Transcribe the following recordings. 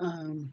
Um,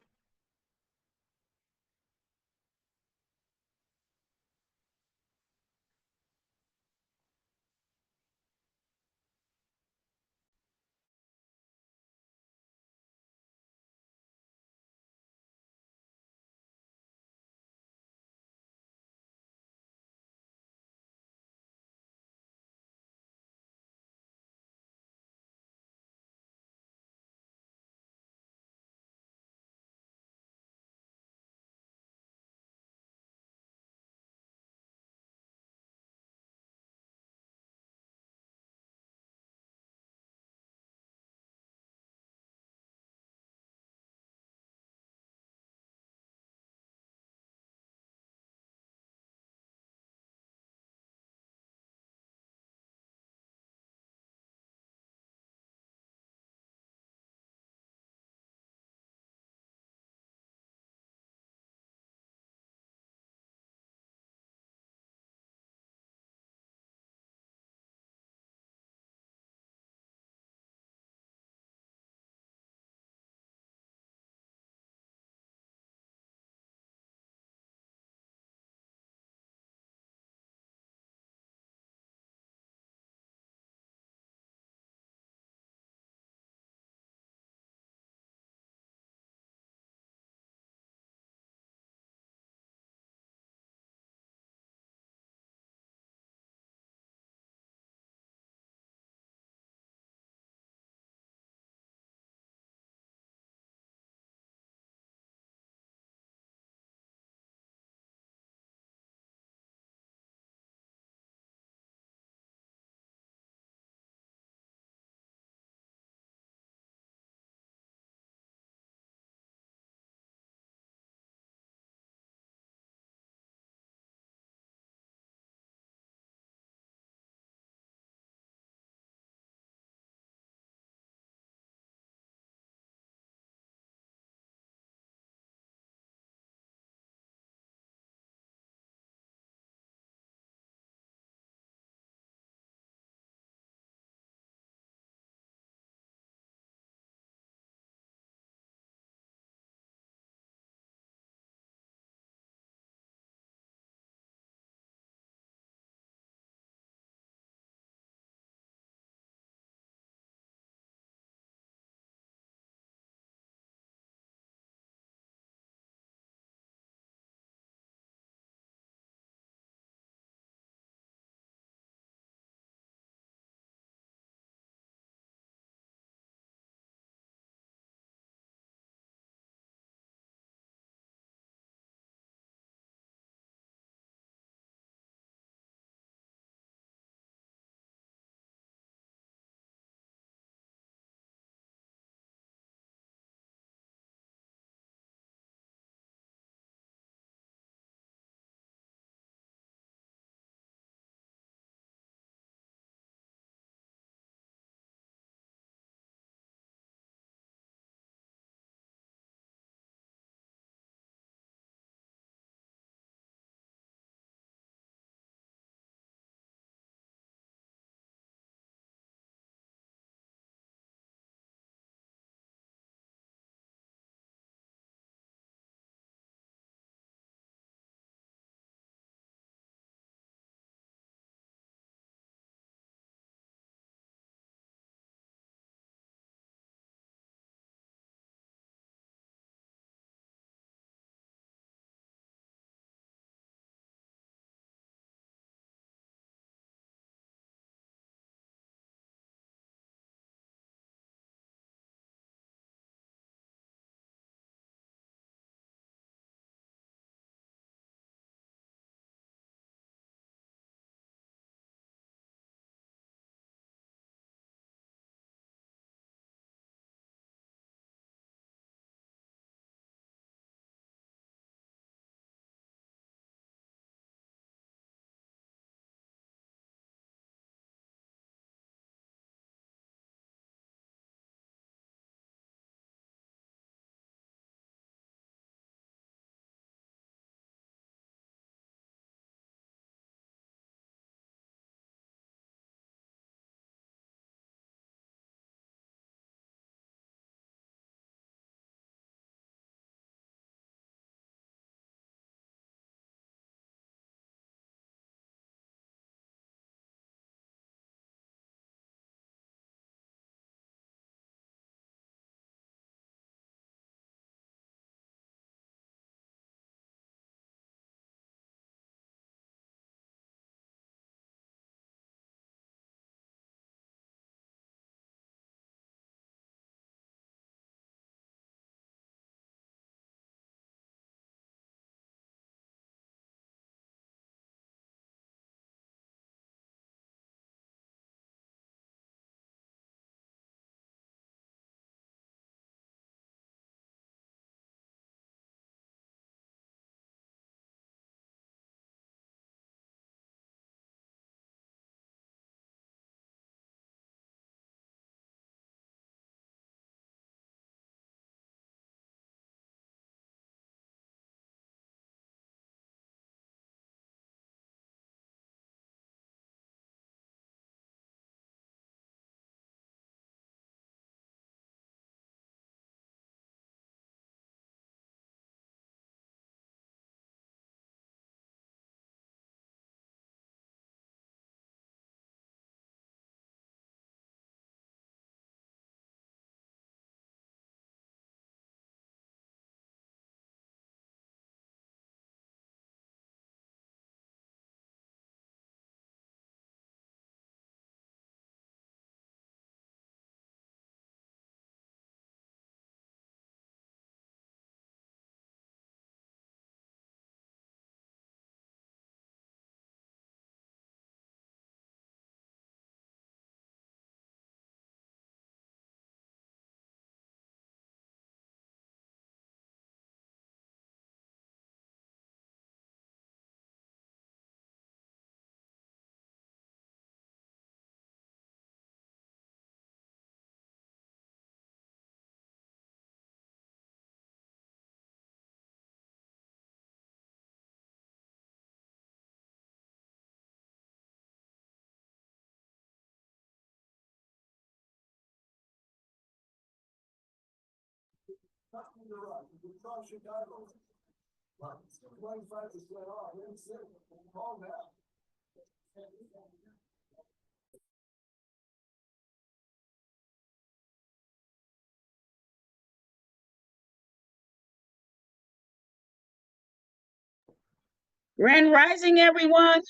Grand Rising, everyone.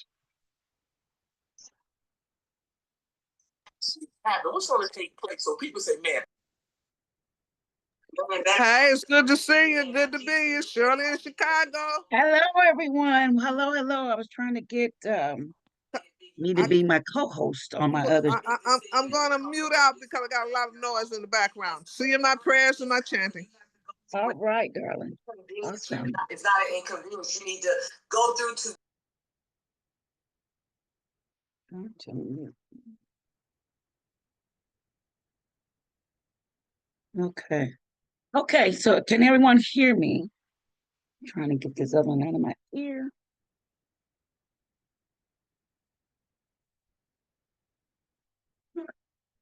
What's going to take place? So people say, man. Hey, it's good to see you. Good to be you. Shirley in Chicago. Hello, everyone. Hello, hello. I was trying to get me to be my co-host on my other. I'm going to mute out because I got a lot of noise in the background. See you my prayers and my chanting. All right, darling. Awesome. It's not an inconvenience. You need to go through to. Okay. Okay, so can everyone hear me? I'm trying to get this other one out of my ear.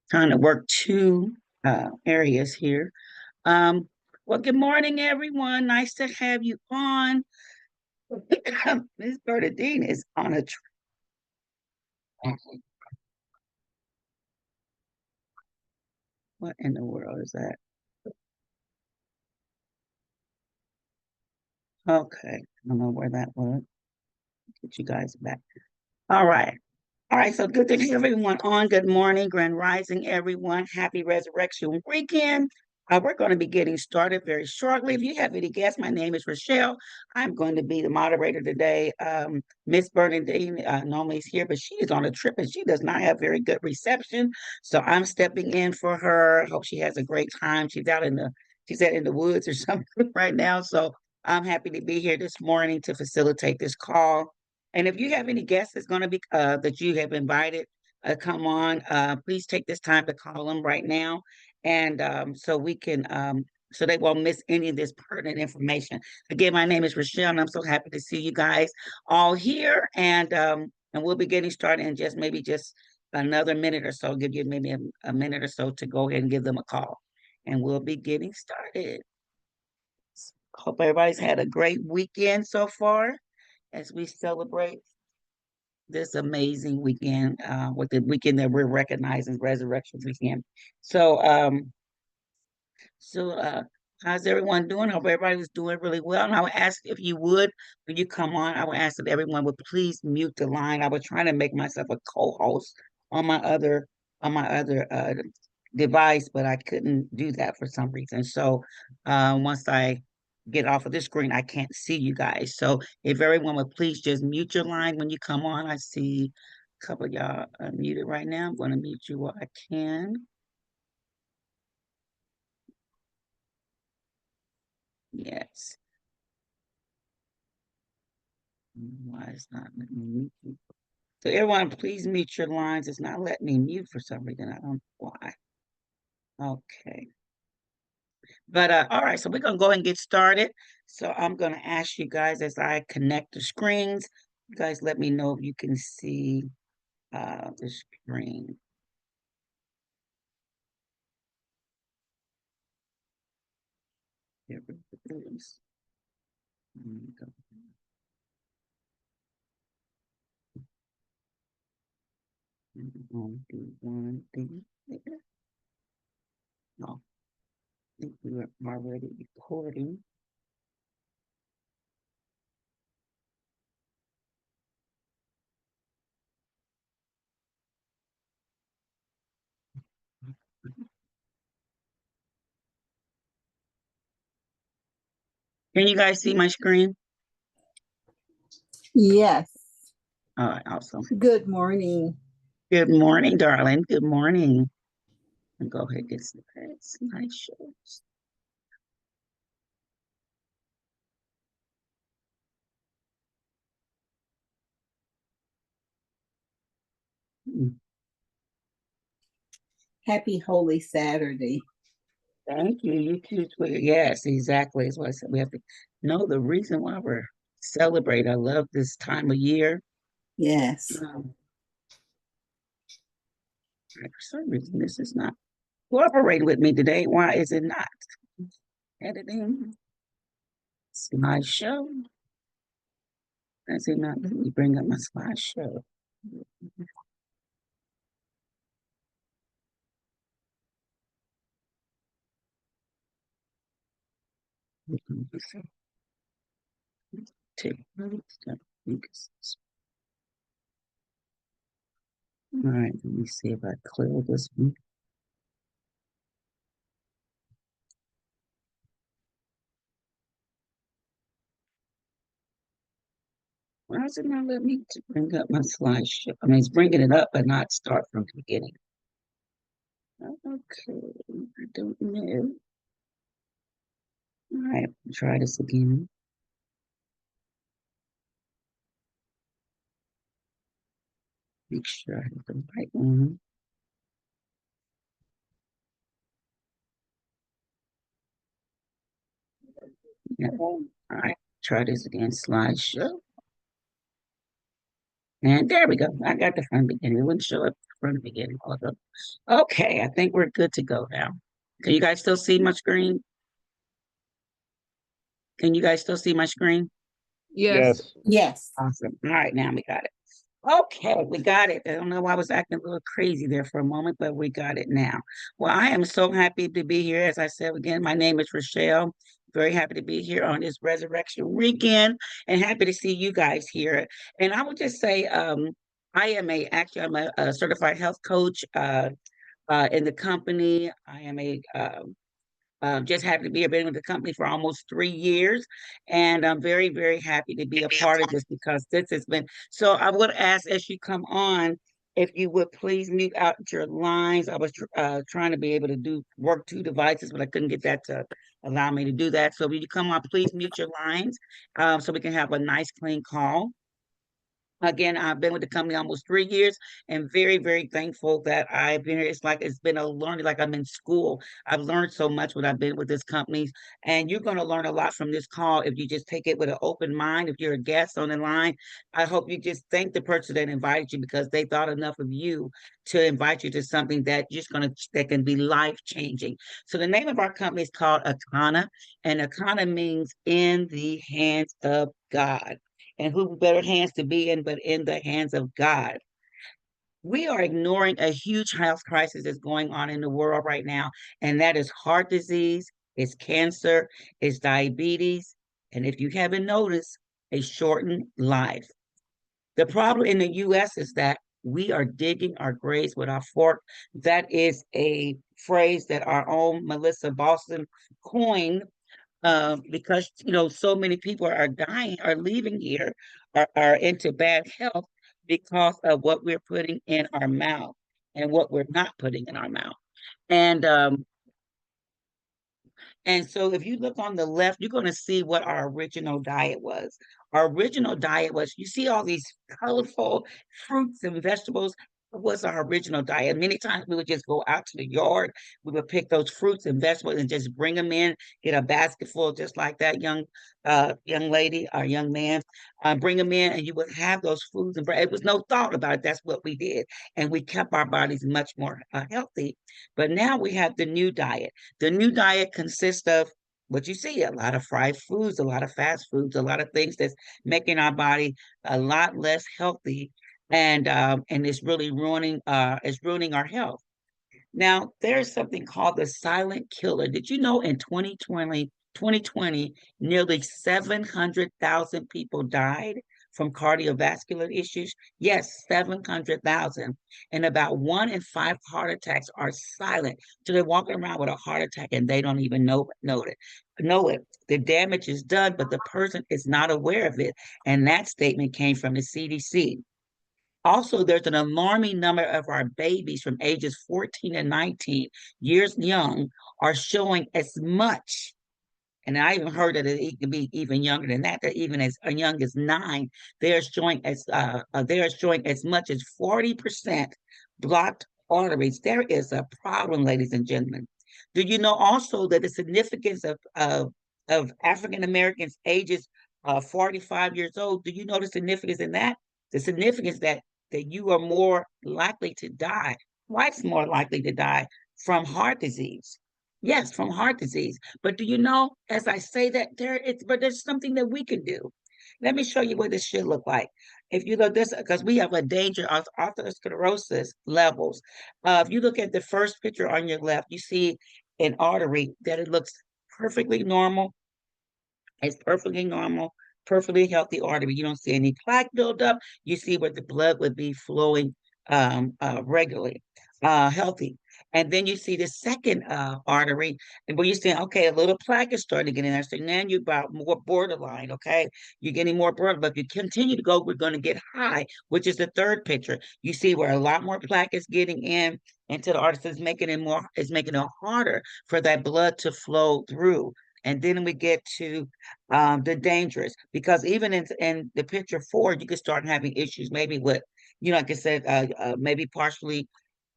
Trying to work two areas here. Well, good morning, everyone. Nice to have you on. Miss Bernadine is on a trip. What in the world is that? Okay, I don't know where that was. Get you guys back. All right. All right, so good to have everyone on. Good morning, Grand Rising, everyone. Happy Resurrection Weekend. We're going to be getting started very shortly. If you have any guests, my name is Rachelle. I'm going to be the moderator today. Miss Bernadine normally is here, but she is on a trip and she does not have very good reception. So I'm stepping in for her. I hope she has a great time. She's out in the woods or something right now. So I'm happy to be here this morning to facilitate this call. And if you have any guests that's going to be that you have invited, come on. Please take this time to call them right now, and so we can so they won't miss any of this pertinent information. Again, my name is Rachelle, and I'm so happy to see you guys all here. And we'll be getting started in just another minute or so. Give you maybe a minute or so to go ahead and give them a call, and we'll be getting started. Hope everybody's had a great weekend so far as we celebrate this amazing weekend with the weekend that we're recognizing Resurrection Weekend. So how's everyone doing? Hope everybody was doing really well. And I would ask if you would, when you come on, I would ask that everyone would please mute the line. I was trying to make myself a co-host on my other device, but I couldn't do that for some reason. So once I get off of this screen, I can't see you guys. So if everyone would please just mute your line when you come on. I see a couple of y'all muted right now. I'm going to mute you while I can. Yes. Why is not letting me mute you? So everyone, please mute your lines. It's not letting me mute for some reason. I don't know why. Okay. But all right, so we're gonna go and get started. So I'm gonna ask you guys as I connect the screens, you guys let me know if you can see the screen. Here it is. Go. Do one thing. No, I think we are already recording. Can you guys see my screen? Yes. All right, awesome. Good morning. Good morning, darling. Good morning. And go ahead and get some nice shows. Happy Holy Saturday. Thank you. You too. Yes, exactly. That's what I said. We have to know the reason why we're celebrating. I love this time of year. Yes. For some reason, this is not cooperating with me today. Why is it not? editing, slideshow. I see not let me bring up my slideshow. Take notes. All right, let me see if I clear this one. Why does it not let me to bring up my slideshow? I mean, it's bringing it up, but not start from the beginning. Okay, I don't know. All right, try this again. Make sure I have the right one. Yeah. All right, try this again. Slideshow. And there we go. I got the front beginning. It wouldn't show up from the beginning. Although, okay, I think we're good to go now. Can you guys still see my screen? Can you guys still see my screen? Yes. Yes. Yes. Awesome. All right, now we got it. Okay, we got it. I don't know why I was acting a little crazy there for a moment, but we got it now. Well, I am so happy to be here. As I said again, my name is Rachelle. Very happy to be here on this resurrection weekend and happy to see you guys here. And I would just say, I'm a certified health coach in the company. I am a just happy to be a been with the company for almost 3 years, and I'm very, very happy to be a part of this because this has been. So I would ask as you come on, if you would please mute out your lines. I was trying to be able to do work two devices, but I couldn't get that to allow me to do that. So when you come on, please mute your lines so we can have a nice, clean call. Again, I've been with the company almost 3 years and very, very thankful that I've been here. It's like it's been a learning, like I'm in school. I've learned so much when I've been with this company. And you're going to learn a lot from this call if you just take it with an open mind. If you're a guest on the line, I hope you just thank the person that invited you because they thought enough of you to invite you to something that can be life changing. So the name of our company is called Akana, and Akana means in the hands of God. And who better hands to be in but in the hands of God? We are ignoring a huge health crisis that's going on in the world right now, and that is heart disease, it's cancer, it's diabetes, and if you haven't noticed, a shortened life. The problem in the US is that we are digging our graves with our fork. That is a phrase that our own Melissa Boston coined because so many people are dying, are leaving here, are into bad health because of what we're putting in our mouth and what we're not putting in our mouth. And and so if you look on the left, you're going to see what our original diet was. Our original diet was, you see all these colorful fruits and vegetables. It was our original diet. Many times we would just go out to the yard. We would pick those fruits and vegetables and just bring them in, get a basket full, just like that young lady or young man. Bring them in, and you would have those foods and bread. It was no thought about it. That's what we did, and we kept our bodies much more healthy. But now we have the new diet. The new diet consists of what you see, a lot of fried foods, a lot of fast foods, a lot of things that's making our body a lot less healthy, and it's ruining our health. Now, there's something called the silent killer. Did you know in 2020, nearly 700,000 people died from cardiovascular issues? Yes, 700,000. And about 1 in 5 heart attacks are silent. So they're walking around with a heart attack and they don't even know it. The damage is done, but the person is not aware of it. And that statement came from the CDC. Also, there's an alarming number of our babies from ages 14 and 19 years young are showing as much. And I even heard that it can be even younger than that even as young as 9, they are showing as much as 40% blocked arteries. There is a problem, ladies and gentlemen. Do you know also that the significance of African Americans ages 45 years old? Do you know the significance in that? The significance that you are more likely to die, twice more likely to die from heart disease. Yes, from heart disease. But do you know, as I say that, but there's something that we can do. Let me show you what this should look like. If you look this, because we have a danger of atherosclerosis levels. If you look at the first picture on your left, you see an artery that it looks perfectly normal. It's perfectly normal, perfectly healthy artery. You don't see any plaque buildup. You see where the blood would be flowing regularly, healthy. And then you see the second artery, and where you're saying, okay, a little plaque is starting to get in there. So now you're about more borderline, okay? You're getting more borderline. But if you continue to go, we're going to get high, which is the third picture. You see where a lot more plaque is getting in into the artery, is making it more, is making it harder for that blood to flow through. And then we get to the dangerous, because even in the picture forward, you could start having issues, maybe with, like I said, maybe partially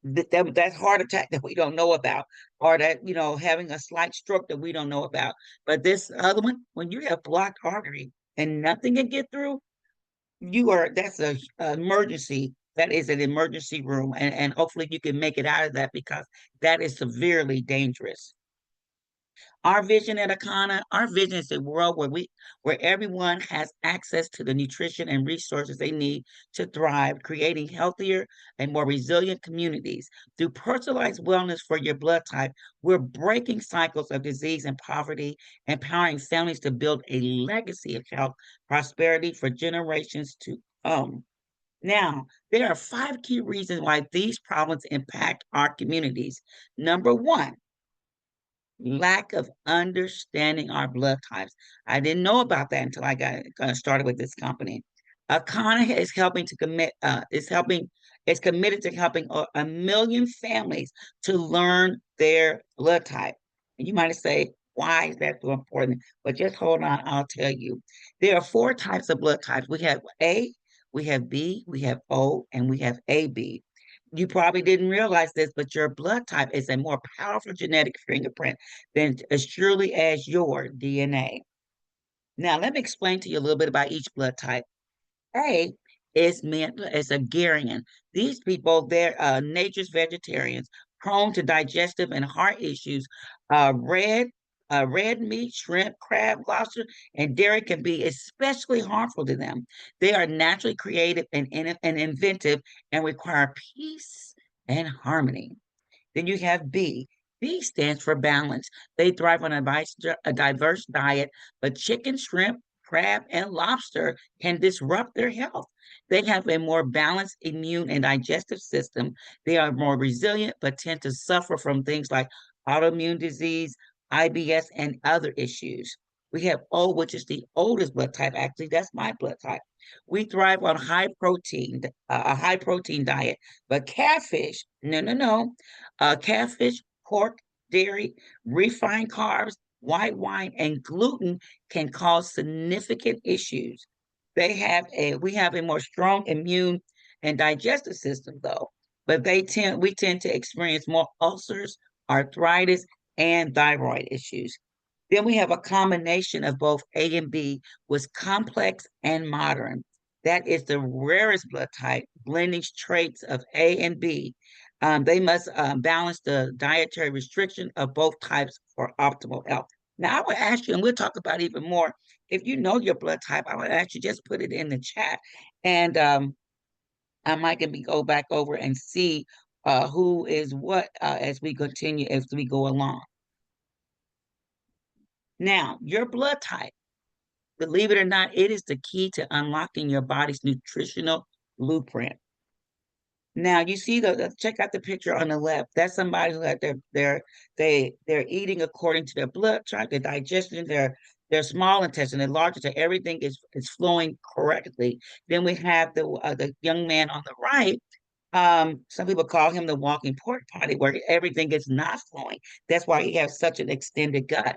that heart attack that we don't know about, or that, having a slight stroke that we don't know about. But this other one, when you have blocked artery and nothing can get through, that's a emergency. That is an emergency room. And hopefully you can make it out of that, because that is severely dangerous. Our vision at Akana, our vision is a world where everyone has access to the nutrition and resources they need to thrive, creating healthier and more resilient communities. Through personalized wellness for your blood type, we're breaking cycles of disease and poverty, empowering families to build a legacy of health, prosperity for generations to come. Now, there are 5 key reasons why these problems impact our communities. Number one, lack of understanding our blood types. I didn't know about that until I got started with this company. Akana is helping to is committed to helping a million families to learn their blood type. And you might say, why is that so important? But just hold on, I'll tell you. There are 4 types of blood types. We have A, we have B, we have O, and we have AB. You probably didn't realize this, but your blood type is a more powerful genetic fingerprint than as surely as your DNA. Now, let me explain to you a little bit about each blood type. A is meant as a Garian. These people, they're nature's vegetarians, prone to digestive and heart issues. Red, red meat, shrimp, crab, lobster, and dairy can be especially harmful to them. They are naturally creative and inventive, and require peace and harmony. Then you have B. B stands for balance. They thrive on a diverse diet, but chicken, shrimp, crab, and lobster can disrupt their health. They have a more balanced immune and digestive system. They are more resilient, but tend to suffer from things like autoimmune disease, IBS, and other issues. We have O, which is the oldest blood type. Actually, that's my blood type. We thrive on a high protein diet, but catfish, no, no, no. Catfish, pork, dairy, refined carbs, white wine, and gluten can cause significant issues. We have a more strong immune and digestive system though, but we tend to experience more ulcers, arthritis, and thyroid issues. Then we have a combination of both A and B, with complex and modern. That is the rarest blood type, blending traits of A and B. They must balance the dietary restriction of both types for optimal health. Now, I would ask you, and we'll talk about even more. If you know your blood type, I would ask you just put it in the chat, and I might go back over and see who is what as we continue, as we go along. Now, your blood type, believe it or not, it is the key to unlocking your body's nutritional blueprint. Now you see check out the picture on the left. That's somebody who had they're eating according to their blood type, their digestion, their small intestine, their large intestine, everything is flowing correctly. Then we have the young man on the right. Some people call him the walking pork potty, where everything is not flowing. That's why he has such an extended gut.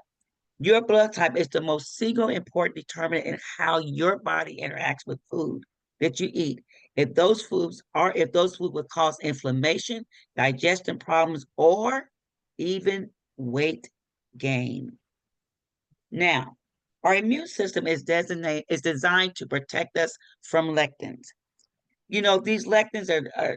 Your blood type is the most single important determinant in how your body interacts with food that you eat. If those foods would cause inflammation, digestion problems, or even weight gain. Now, our immune system is designed to protect us from lectins. these lectins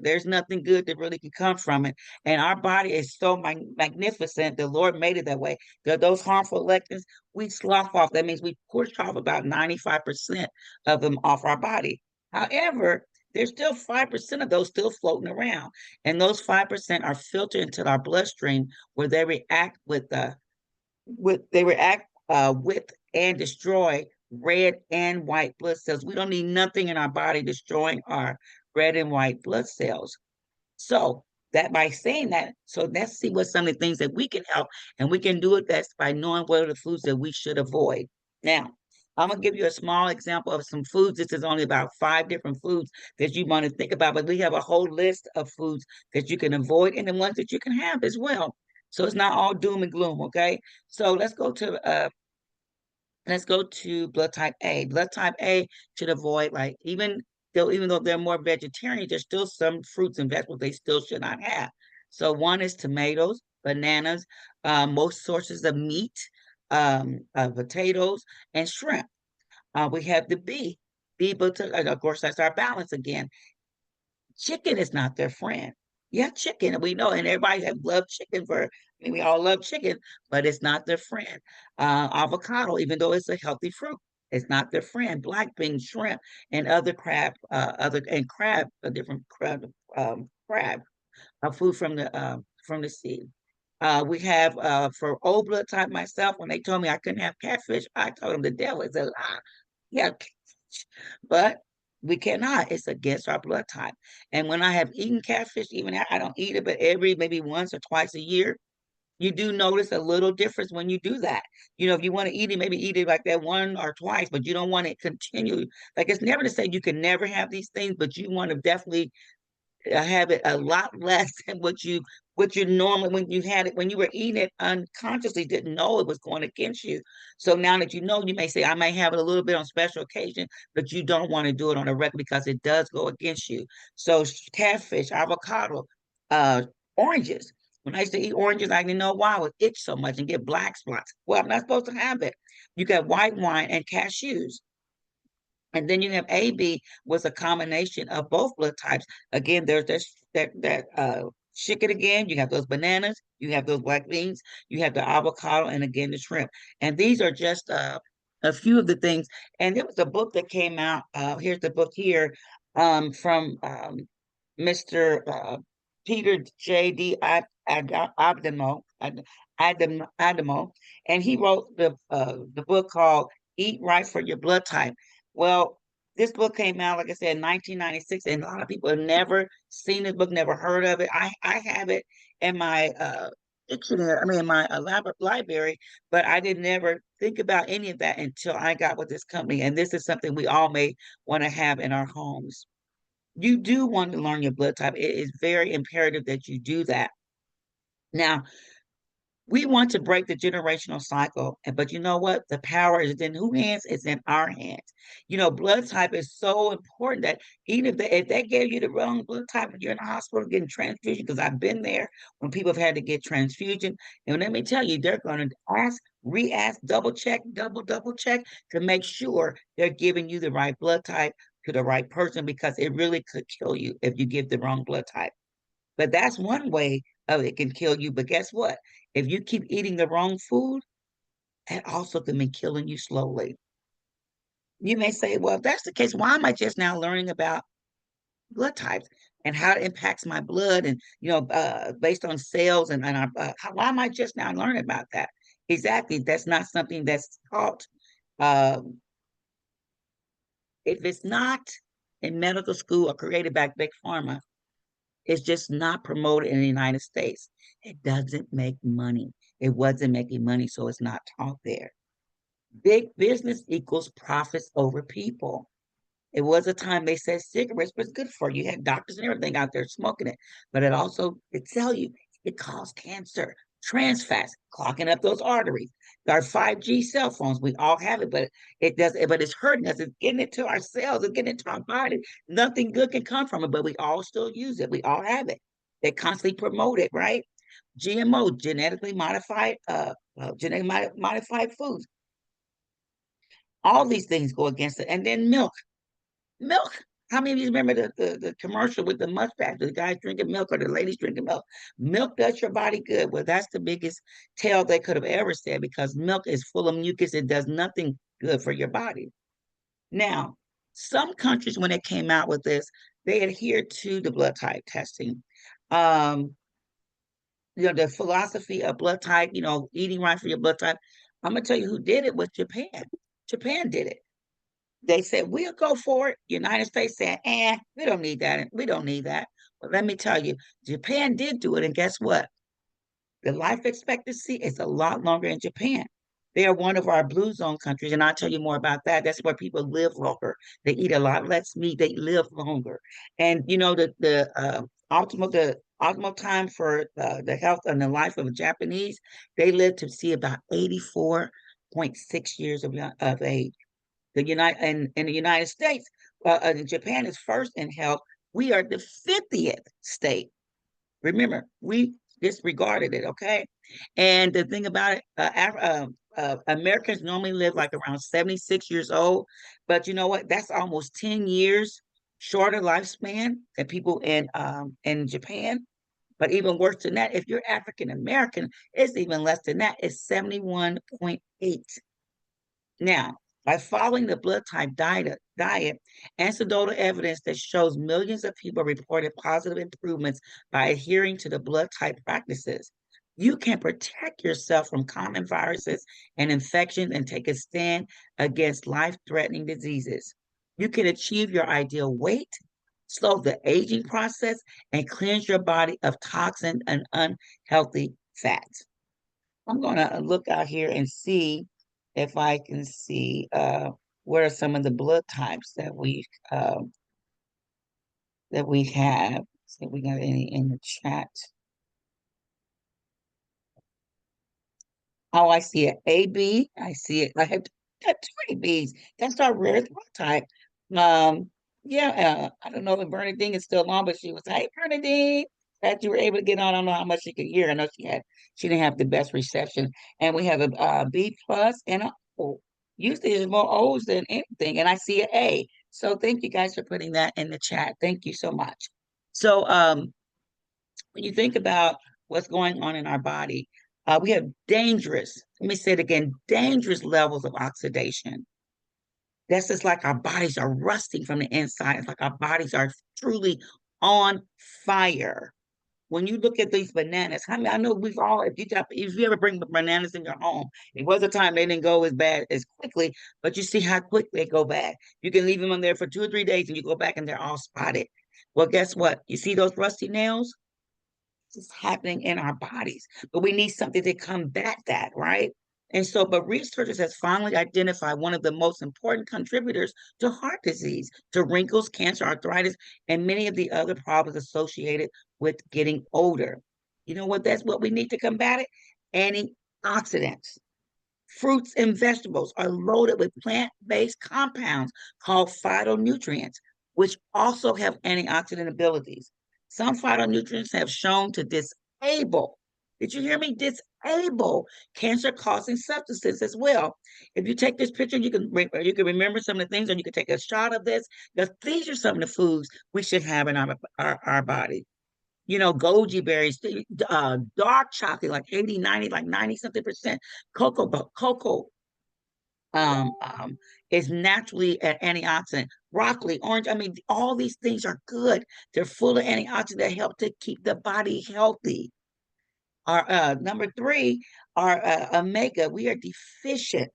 there's nothing good that really can come from it. And our body is so magnificent. The Lord made it that way. Those harmful lectins, we slough off. That means we push off about 95% of them off our body. However, there's still 5% of those still floating around. And those 5% are filtered into our bloodstream where they react with and destroy red and white blood cells. We don't need nothing in our body destroying our red and white blood cells. So that by saying that, so let's see what some of the things that we can help, and we can do it best by knowing what are the foods that we should avoid. Now, I'm gonna give you a small example of some foods. This is only about 5 different foods that you want to think about, but we have a whole list of foods that you can avoid and the ones that you can have as well. So it's not all doom and gloom, okay? So let's go to blood type A. Blood type A should avoid, like, even though they're more vegetarian, there's still some fruits and vegetables they still should not have. So one is tomatoes, bananas, most sources of meat, potatoes, and shrimp. We have the B. B, but of course, that's our balance again. Chicken is not their friend. Yeah, chicken, we know, and everybody have loved chicken we all love chicken, but it's not their friend. Avocado, even though it's a healthy fruit, it's not their friend. Black beans, shrimp, and other crab, a different crab, food from the sea. We have for old blood type myself, when they told me I couldn't have catfish, I told them the devil is a lie. Yeah, but we cannot. It's against our blood type. And when I have eaten catfish, even I don't eat it, but every maybe once or twice a year, you do notice a little difference when you do that. If you want to eat it, maybe eat it like that one or twice, but you don't want it continue. Like, it's never to say you can never have these things, but you want to definitely have it a lot less than what you normally, when you were eating it unconsciously, didn't know it was going against you. So now that you know, you may say, I may have it a little bit on special occasion, but you don't want to do it on a regular because it does go against you. So catfish, avocado, uh oranges. When I used to eat oranges, I didn't know why I would itch so much and get black spots. Well, I'm not supposed to have it. You got white wine and cashews. And then you have AB was a combination of both blood types. Again, there's that chicken again. You have those bananas, you have those black beans, you have the avocado, and again the shrimp. And these are just a few of the things. And there was a book that came out. Here's the book here from Mr. Peter J.D. Adamo, and he wrote the book called "Eat Right for Your Blood Type." Well, this book came out, like I said, in 1996, and a lot of people have never seen this book, never heard of it. I have it in my dictionary, in my library, but I didn't never think about any of that until I got with this company. And this is something we all may want to have in our homes. You do want to learn your blood type. It is very imperative that you do that. Now, we want to break the generational cycle, but you know what? The power is in whose hands? It's in our hands. Blood type is so important that even if they gave you the wrong blood type and you're in the hospital getting transfusion, because I've been there when people have had to get transfusion, and let me tell you, they're going to ask, re-ask, double check, double check to make sure they're giving you the right blood type to the right person, because it really could kill you if you give the wrong blood type. But that's one way of it can kill you. But guess what? If you keep eating the wrong food, that also can be killing you slowly. You may say, well, if that's the case, why am I just now learning about blood types and how it impacts my blood and, based on cells why am I just now learning about that? Exactly. That's not something that's taught. Um, if it's not in medical school or created by Big Pharma, it's just not promoted in the United States. It doesn't make money. It wasn't making money, so it's not taught there. Big business equals profits over people. It was a time they said cigarettes was good for you. You had doctors and everything out there smoking it, but it tell you it caused cancer, trans fats, clogging up those arteries. Our 5G cell phones, we all have it, but it's hurting us. It's getting into our cells, it's getting into our body. Nothing good can come from it, but we all still use it. We all have it. They constantly promote it, right? GMO, genetically modified foods. All these things go against it. And then milk. Milk How many of you remember the commercial with the mustache, the guys drinking milk or the ladies drinking milk? Milk does your body good. Well, that's the biggest tale they could have ever said, because milk is full of mucus. It does nothing good for your body. Now, some countries, when they came out with this, they adhered to the blood type testing. Um, the philosophy of blood type, eating right for your blood type. I'm gonna tell you who did it was Japan. Japan did it. They said, we'll go for it. United States said, we don't need that. We don't need that. But let me tell you, Japan did do it. And guess what? The life expectancy is a lot longer in Japan. They are one of our blue zone countries, and I'll tell you more about that. That's where people live longer. They eat a lot less meat. They live longer, and the optimal time for the health and the life of a Japanese, they live to see about 84.6 years of age. In the United States, Japan is first in health. We are the 50th state. Remember, we disregarded it, okay? And the thing about it, Americans normally live like around 76 years old, but you know what? That's almost 10 years shorter lifespan than people in Japan. But even worse than that, if you're African American, it's even less than that. It's 71.8. Now, by following the blood type diet, anecdotal evidence that shows millions of people reported positive improvements by adhering to the blood type practices. You can protect yourself from common viruses and infections and take a stand against life-threatening diseases. You can achieve your ideal weight, slow the aging process, and cleanse your body of toxins and unhealthy fats. I'm going to look out here and see if I can see what are some of the blood types that we have. See if we got any in the chat. Oh, I see it. AB. I see it. I have got two ABs. That's our rarest blood type. Um, yeah, I don't know if Bernadine is still on, but she was, hey, Bernadine, that you were able to get on. I don't know how much she could hear. I know she didn't have the best reception. And we have a B plus and a O. Usually there's more O's than anything. And I see an A. So thank you guys for putting that in the chat. Thank you so much. So when you think about what's going on in our body, we have dangerous, let me say it again, dangerous levels of oxidation. That's just like our bodies are rusting from the inside. It's like our bodies are truly on fire. When you look at these bananas, I know we've all, if you ever bring bananas in your home, it was a time they didn't go as bad as quickly, but you see how quick they go bad. You can leave them on there for 2 or 3 days and you go back and they're all spotted. Well, guess what? You see those rusty nails? It's happening in our bodies, but we need something to combat that, right? And so, but researchers has finally identified one of the most important contributors to heart disease, to wrinkles, cancer, arthritis, and many of the other problems associated with getting older. You know what? That's what we need to combat it. Antioxidants. Fruits and vegetables are loaded with plant-based compounds called phytonutrients, which also have antioxidant abilities. Some phytonutrients have shown to disable, did you hear me? Disable cancer-causing substances as well. If you take this picture, you can remember some of the things, and you can take a shot of this, because these are some of the foods we should have in our body. Goji berries, dark chocolate, like 80, 90, like 90 something percent. Cocoa is naturally an antioxidant. Broccoli, orange, I mean, all these things are good. They're full of antioxidants that help to keep the body healthy. Our number three, our omega. We are deficient.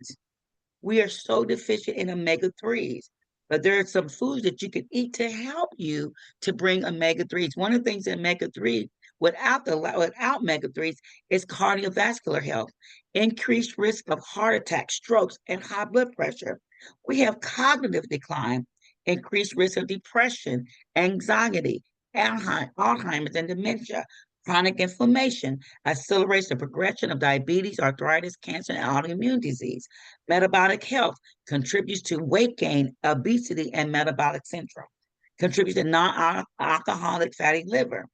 We are so deficient in omega-3s. But there are some foods that you can eat to help you to bring omega-3s. One of the things in omega-3, without omega-3s, is cardiovascular health, increased risk of heart attack, strokes, and high blood pressure. We have cognitive decline, increased risk of depression, anxiety, Alzheimer's, and dementia. Chronic inflammation accelerates the progression of diabetes, arthritis, cancer, and autoimmune disease. Metabolic health contributes to weight gain, obesity, and metabolic syndrome. Contributes to non-alcoholic fatty liver,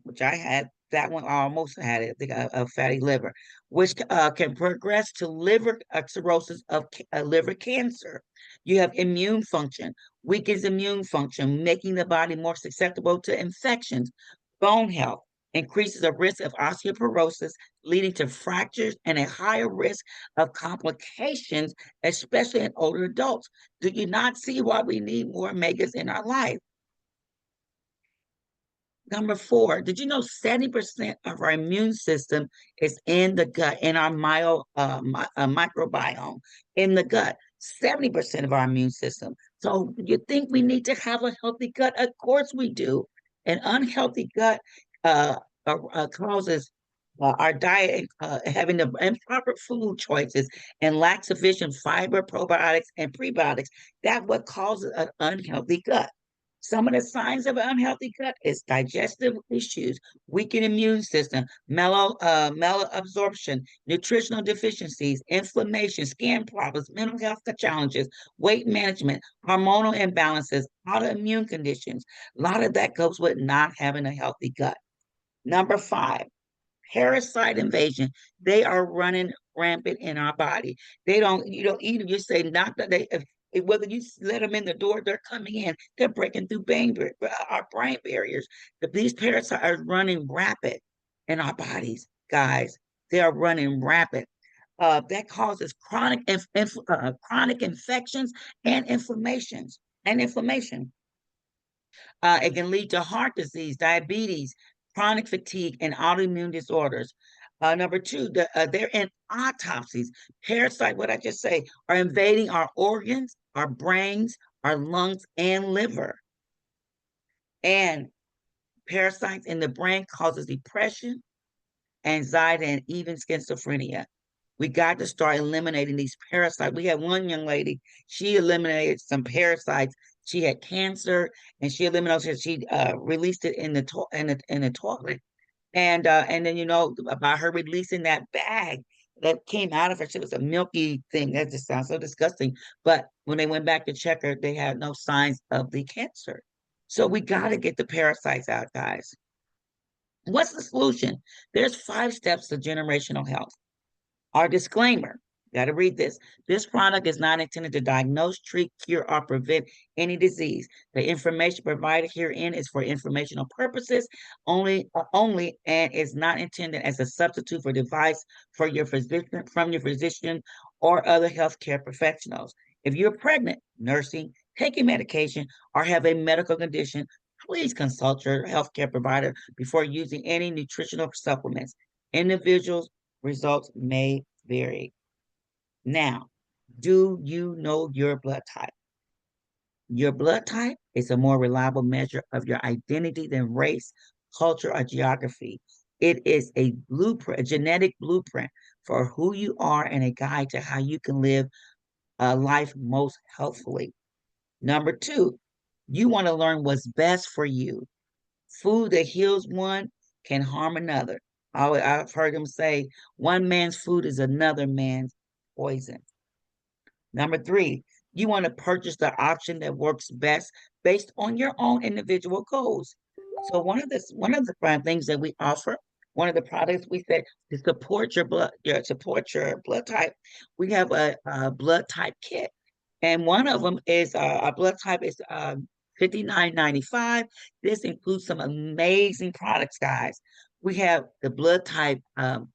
which I had That one I almost had it, a fatty liver, which can progress to liver cirrhosis of liver cancer. You have immune function, weakens immune function, making the body more susceptible to infections. Bone health increases the risk of osteoporosis, leading to fractures and a higher risk of complications, especially in older adults. Do you not see why we need more omegas in our life? Number four, did you know 70% of our immune system is in the gut, in our microbiome, in the gut? 70% of our immune system. So you think we need to have a healthy gut? Of course we do. An unhealthy gut uh, causes our diet having the improper food choices and lack sufficient fiber, probiotics, and prebiotics. That's what causes an unhealthy gut. Some of the signs of an unhealthy gut is digestive issues, weakened immune system, malabsorption, nutritional deficiencies, inflammation, skin problems, mental health challenges, weight management, hormonal imbalances, autoimmune conditions. A lot of that goes with not having a healthy gut. Number five, parasite invasion. They are running rampant in our body. You don't eat them. You say not that whether you let them in the door, they're coming in. They're breaking through our brain barriers. These parasites are running rapid in our bodies, guys. They are running rapid. That causes chronic infections and inflammation. It can lead to heart disease, diabetes, chronic fatigue, and autoimmune disorders. Number two, they're in autopsies. Parasite, what I just say, are invading our organs, our brains, our lungs, and liver. And parasites in the brain causes depression, anxiety, and even schizophrenia. We got to start eliminating these parasites. We had one young lady, she eliminated some parasites. She had cancer and she eliminated, she released it in the toilet. And then, about her releasing that bag that came out of her, it was a milky thing. That just sounds so disgusting. But when they went back to check her, they had no signs of the cancer. So we got to get the parasites out, guys. What's the solution? There's 5 steps to generational health. Our disclaimer, got to read this. This product is not intended to diagnose, treat, cure, or prevent any disease. The information provided herein is for informational purposes only, and is not intended as a substitute for advice from your physician or other healthcare professionals. If you're pregnant, nursing, taking medication, or have a medical condition, please consult your healthcare provider before using any nutritional supplements. Individuals results may vary. Now, do you know your blood type? Your blood type is a more reliable measure of your identity than race, culture, or geography. It is a blueprint, a genetic blueprint for who you are and a guide to how you can live a life most healthfully. Number two, you want to learn what's best for you. Food that heals one can harm another. I've heard them say, one man's food is another man's poison. Number three, you want to purchase the option that works best based on your own individual goals. So one of the fun things that we offer, one of the products we said to support your blood type, we have a blood type kit. And one of them is our blood type is $59.95. This includes some amazing products, guys. We have the blood type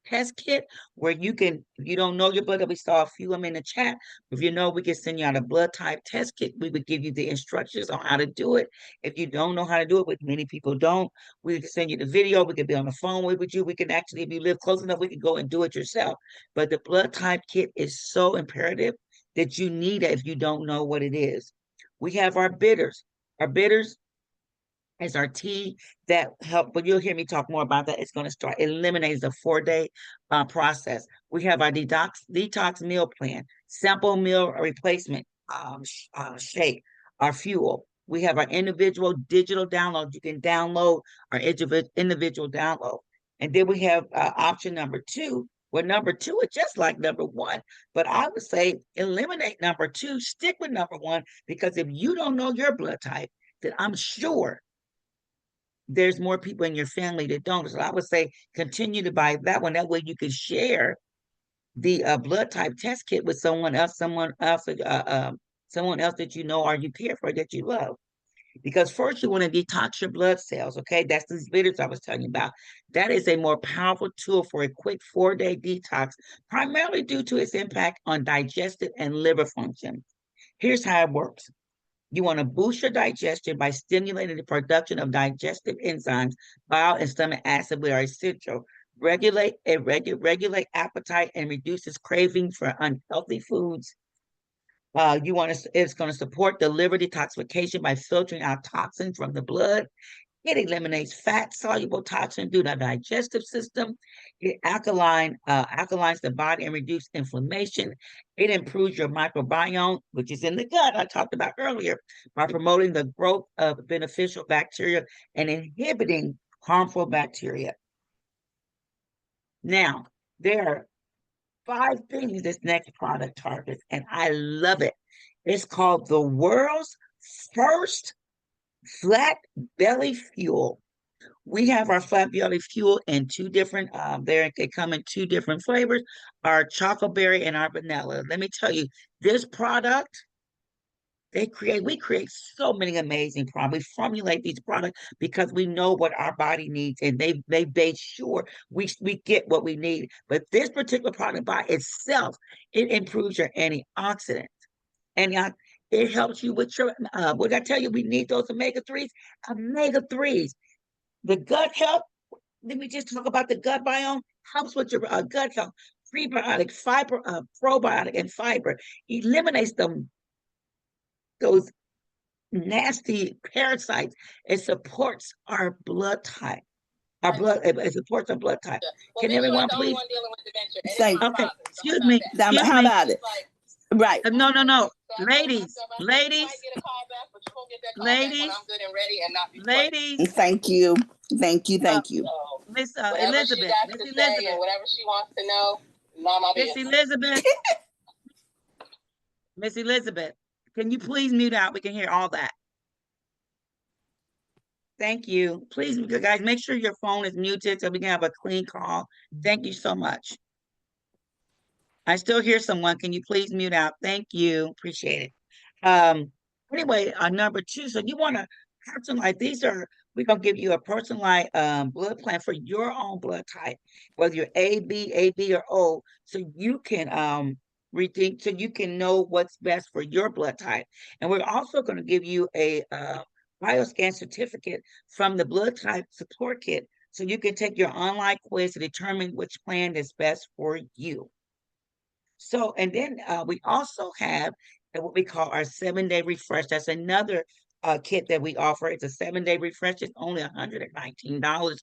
test kit where if you don't know your blood, we saw a few of them in the chat. If you know, we can send you out a blood type test kit. We would give you the instructions on how to do it. If you don't know how to do it, which many people don't, we can send you the video. We could be on the phone with you. We can actually, if you live close enough, we can go and do it yourself. But the blood type kit is so imperative that you need it if you don't know what it is. We have our bitters. Our bitters is our tea that help, but you'll hear me talk more about that. It's going to start eliminating the 4-day process. We have our detox meal plan, simple meal replacement shake, our fuel. We have our individual digital download. You can download our individual download. And then we have option number 2. Well, number 2 is just like number 1, but I would say eliminate number 2, stick with number 1, because if you don't know your blood type, then I'm sure there's more people in your family that don't. So I would say continue to buy that one. That way you can share the blood type test kit with someone else that you know or you care for, that you love. Because first you want to detox your blood cells. Okay, that's these bitters I was telling you about. That is a more powerful tool for a quick 4-day detox, primarily due to its impact on digestive and liver function. Here's how it works. You want to boost your digestion by stimulating the production of digestive enzymes. Bile and stomach acid, which are essential. Regulate appetite and reduces craving for unhealthy foods. It's going to support the liver detoxification by filtering out toxins from the blood. It eliminates fat-soluble toxins through the digestive system. It alkalines the body and reduces inflammation. It improves your microbiome, which is in the gut I talked about earlier, by promoting the growth of beneficial bacteria and inhibiting harmful bacteria. Now, there are 5 things this next product targets, and I love it. It's called the world's first flat belly fuel. We have our flat belly fuel in 2 different, they come in 2 different flavors, our chocolate berry and our vanilla. Let me tell you, this product, we create so many amazing products. We formulate these products because we know what our body needs, and they made sure we get what we need. But this particular product by itself, it improves your antioxidants. And it helps you with your, what did I tell you? We need those omega-3s. Omega-3s. The gut health, let me just talk about the gut biome, helps with your gut health. Prebiotic, fiber, probiotic, and fiber eliminates those nasty parasites. It supports our blood type. It supports our blood type. Yeah. Well, Can everyone please? Thank Okay, excuse me. Excuse How me. about it? Right. No. Ladies, ladies, ladies, ladies, Thank you. Thank you. uh, Thank you. Miss Whatever she Elizabeth, got Miss to say Elizabeth, and whatever she wants to know, not my Miss business. Elizabeth, Miss Elizabeth, can you please mute out? We can hear all that. Thank you. Please, guys, make sure your phone is muted so we can have a clean call. Thank you so much. I still hear someone. Can you please mute out? Thank you. Appreciate it. Anyway, number 2. So you want to personalize. We're gonna give you a personalized blood plan for your own blood type, whether you're AB, or O, so you can rethink, so you can know what's best for your blood type. And we're also going to give you a bioscan certificate from the blood type support kit, so you can take your online quiz to determine which plan is best for you. So, and then we also have what we call our 7-day refresh. That's another kit that we offer. It's a 7-day refresh. It's only $119.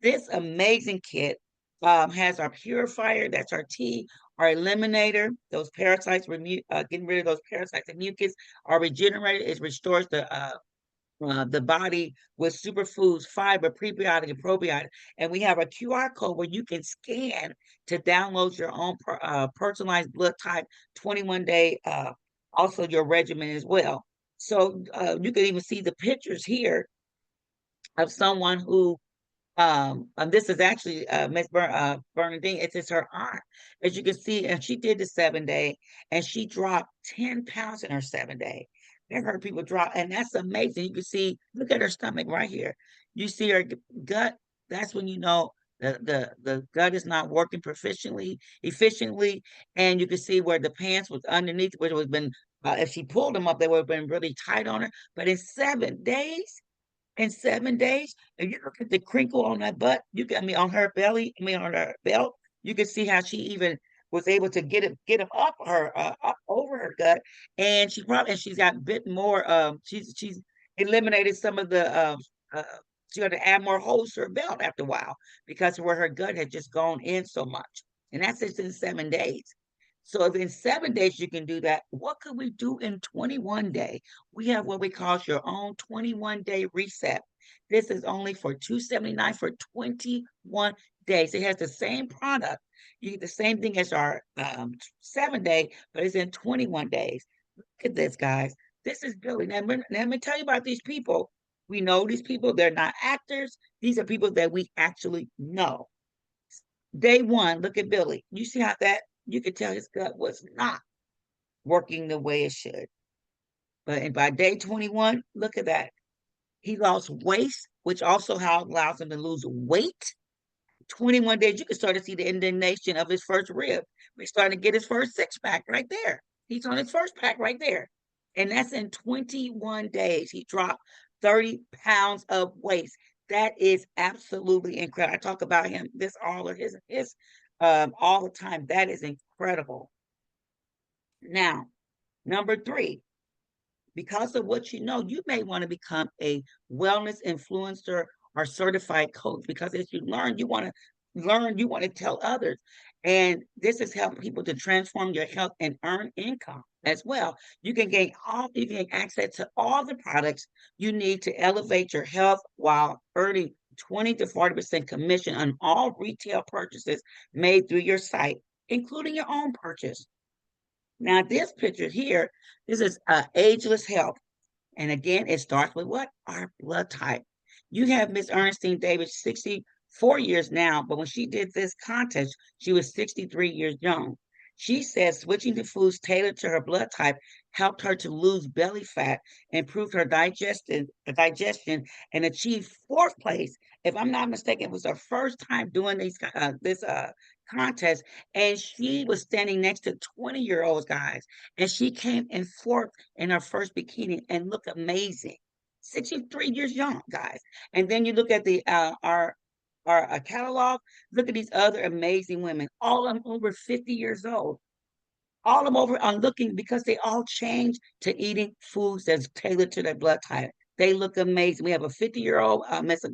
This amazing kit has our purifier, that's our tea, our eliminator, those parasites, getting rid of those parasites and mucus, our regenerator, it restores the body with superfoods, fiber, prebiotic, and probiotic. And we have a QR code where you can scan to download your own personalized blood type, 21-day, also your regimen as well. So you can even see the pictures here of someone who and this is actually Miss Bernadine. It's her aunt, as you can see, and she did the 7-day, and she dropped 10 pounds in her 7-day. I've heard people drop, and that's amazing. You can see, look at her stomach right here. You see her gut. That's when you know the gut is not working efficiently, and you can see where the pants was underneath, which was been if she pulled them up, they would have been really tight on her. But in 7 days, if you look at the crinkle on that butt, on her belly, on her belt, you can see how she even was able to get him up up over her gut, and she's got a bit more. She's eliminated some of the. She had to add more holes to her belt after a while because where her gut had just gone in so much, and that's just in 7 days. So if in 7 days you can do that, what could we do in 21 days? We have what we call your own 21-day reset. This is only for $279 for 21 days. It has the same product. You get the same thing as our 7-day, but it's in 21 days. Look at this, guys. This is Billy. Now, let me tell you about these people We know these people, they're not actors. These are people that we actually know. Day one, look at Billy. You see how that, you could tell his gut was not working the way it should. But by day 21, look at that. He lost waist, which also how allows him to lose weight. 21 days, you can start to see the indignation of his first rib. We're starting to get his first six pack right there. He's on his first pack right there. And that's in 21 days. He dropped 30 pounds of weight. That is absolutely incredible. I talk about him this all of his all the time. That is incredible. Now, number three, because of what you know, you may want to become a wellness influencer or certified coach because as you learn, you want to tell others. And this is helping people to transform your health and earn income as well. You can gain access to all the products you need to elevate your health while earning 20 to 40% commission on all retail purchases made through your site, including your own purchase. Now, this picture here, this is ageless health. And again, it starts with what? Our blood type. You have Miss Ernestine Davis, 64 years now, but when she did this contest, she was 63 years young. She said switching to foods tailored to her blood type helped her to lose belly fat, improve her digestion, and achieve fourth place. If I'm not mistaken, it was her first time doing this contest, and she was standing next to 20-year-olds, guys, and she came in fourth in her first bikini and look amazing. 63 years young, guys. And then you look at the our catalog, look at these other amazing women, all of them over 50 years old. All of them over on looking because they all changed to eating foods that's tailored to their blood type. They look amazing. We have a 50-year-old Miss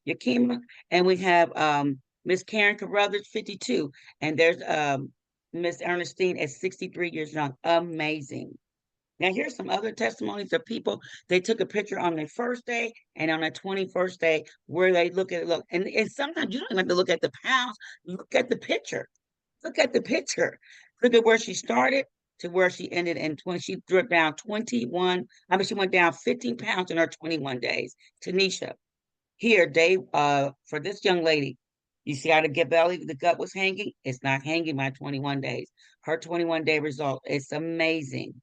Yakima, and we have Miss Karen Carruthers, 52, and there's Miss Ernestine at 63 years young. Amazing. Now, here's some other testimonies of people. They took a picture on their first day and on their 21st day where they look at it. Look, and sometimes you don't even have to look at the pounds. Look at the picture. Look at the picture. Look at where she started to where she ended in 20. She dropped down 21. I mean, she went down 15 pounds in her 21 days. Tanisha, here, Dave, for this young lady, you see how the gut was hanging? It's not hanging by 21 days. Her 21-day result, it's amazing.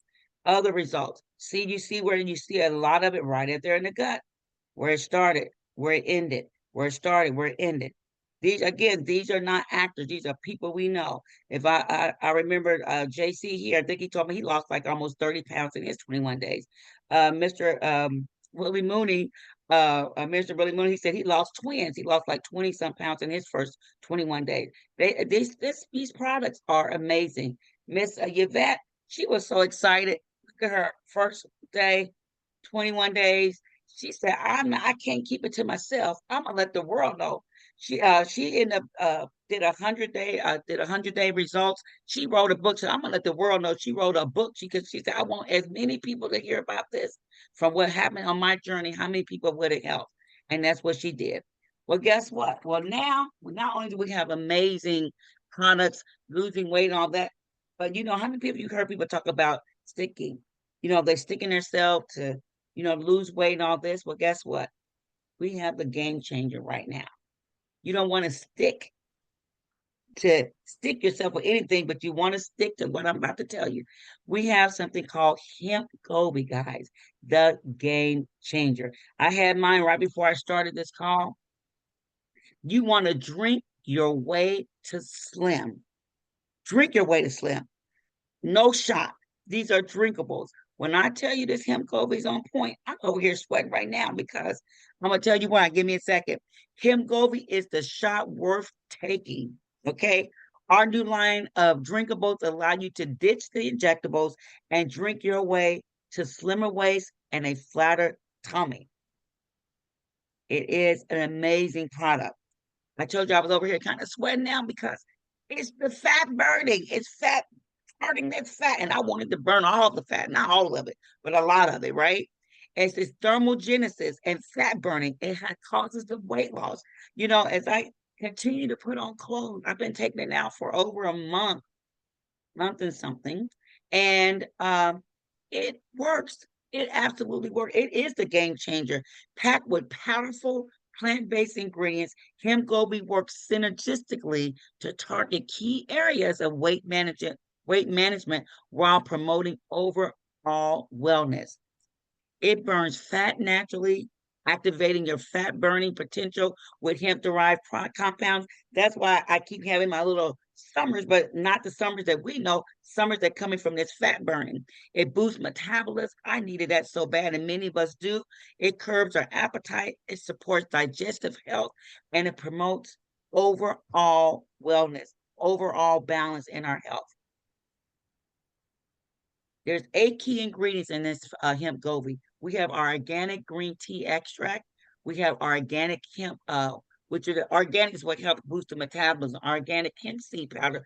Other results. See, you see where you see a lot of it right up there in the gut, where it started, where it ended, where it started, where it ended. These are not actors. These are people we know. If I remember JC here, I think he told me he lost like almost 30 pounds in his 21 days. Mr. Willie Mooney, Mr. Willie Mooney, he said he lost twins. He lost like 20 some pounds in his first 21 days. These products are amazing. Miss Yvette, she was so excited. Look at her first day, 21 days. She said, I can't keep it to myself. I'm gonna let the world know. She ended up did 100-day results. She wrote a book. So I'm gonna let the world know she wrote a book. She said, I want as many people to hear about this from what happened on my journey, how many people would it help? And that's what she did. Well, guess what? Well, now not only do we have amazing products, losing weight and all that, but you know, how many people you heard people talk about sticking? You know, they sticking themselves to, lose weight and all this. Well, guess what? We have the game changer right now. You don't want to stick yourself with anything, but you want to stick to what I'm about to tell you. We have something called hemp Gobi, guys, the game changer. I had mine right before I started this call. You want to drink your way to slim. Drink your way to slim. No shot. These are drinkables. When I tell you this hemp Gobi is on point, I'm over here sweating right now because I'm gonna tell you why. Give me a second. Hemp Gobi is the shot worth taking. Okay. Our new line of drinkables allow you to ditch the injectables and drink your way to slimmer waist and a flatter tummy. It is an amazing product. I told you I was over here kind of sweating now because it's the fat burning. It's fat burning that fat. And I wanted to burn all the fat, not all of it, but a lot of it, right? It's this thermogenesis and fat burning. It causes the weight loss. As I continue to put on clothes, I've been taking it now for over a month and something. And it works. It absolutely works. It is the game changer. Packed with powerful plant-based ingredients, hemp Gobi works synergistically to target key areas of weight management while promoting overall wellness. It burns fat naturally, activating your fat burning potential with hemp derived compounds. That's why I keep having my little summers, but not the summers that we know, summers that coming from this fat burning. It boosts metabolism. I needed that so bad, and many of us do. It curbs our appetite, it supports digestive health, and it promotes overall wellness, overall balance in our health. There's 8 key ingredients in this hemp Gobi. We have our organic green tea extract. We have our organic hemp, which are the organic is what helps boost the metabolism. Our organic hemp seed powder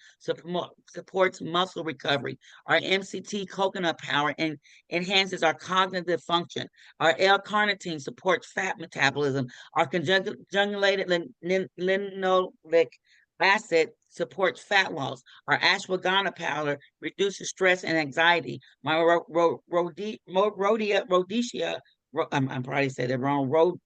supports muscle recovery. Our MCT coconut powder enhances our cognitive function. Our L-carnitine supports fat metabolism. Our conjugulated linoleic acid supports fat loss. Our ashwagandha powder reduces stress and anxiety. My rhodiosia, I'm probably saying it wrong,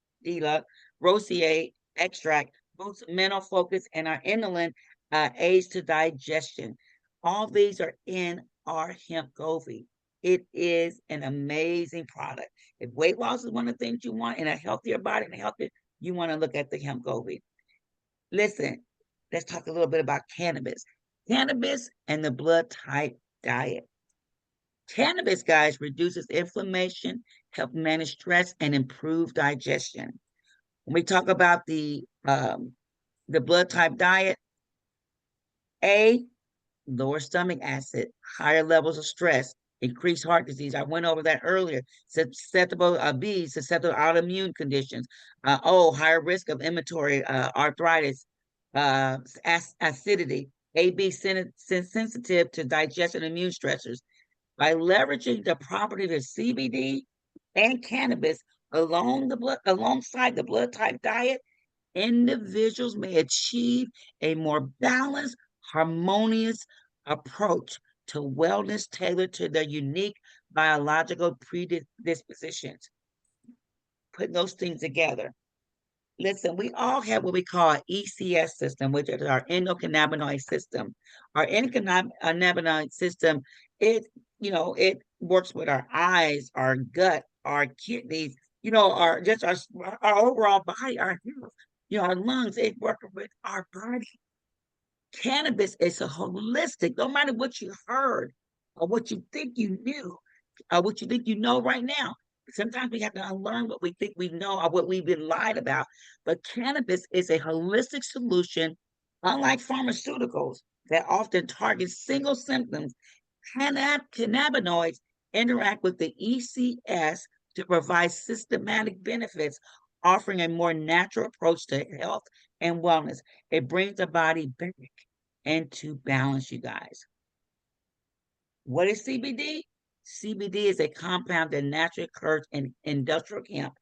rosea extract boosts mental focus, and our inulin aids to digestion. All these are in our hemp Gobi. It is an amazing product. If weight loss is one of the things you want in a healthier body and a healthier, you want to look at the hemp Gobi. Listen, let's talk a little bit about cannabis. Cannabis and the blood type diet. Cannabis, guys, reduces inflammation, help manage stress, and improve digestion. When we talk about the blood type diet, A, lower stomach acid, higher levels of stress, increased heart disease. I went over that earlier. Susceptible B, susceptible autoimmune conditions. O, higher risk of inflammatory arthritis, acidity. AB, sensitive to digestion and immune stressors. By leveraging the properties of CBD and cannabis alongside the blood type diet, individuals may achieve a more balanced, harmonious approach to wellness tailored to their unique biological predispositions. Putting those things together. Listen, we all have what we call an ECS system, which is our endocannabinoid system. Our endocannabinoid system, it works with our eyes, our gut, our kidneys, our overall body, our health, our lungs. It works with our body. Cannabis is a holistic, no matter what you heard or what you think you knew, or what you think you know right now. Sometimes we have to unlearn what we think we know or what we've been lied about. But cannabis is a holistic solution, unlike pharmaceuticals that often target single symptoms. Cannabinoids interact with the ECS to provide systematic benefits, offering a more natural approach to health and wellness. It brings the body back into balance, you guys. What is CBD? CBD is a compound that naturally occurs in industrial hemp.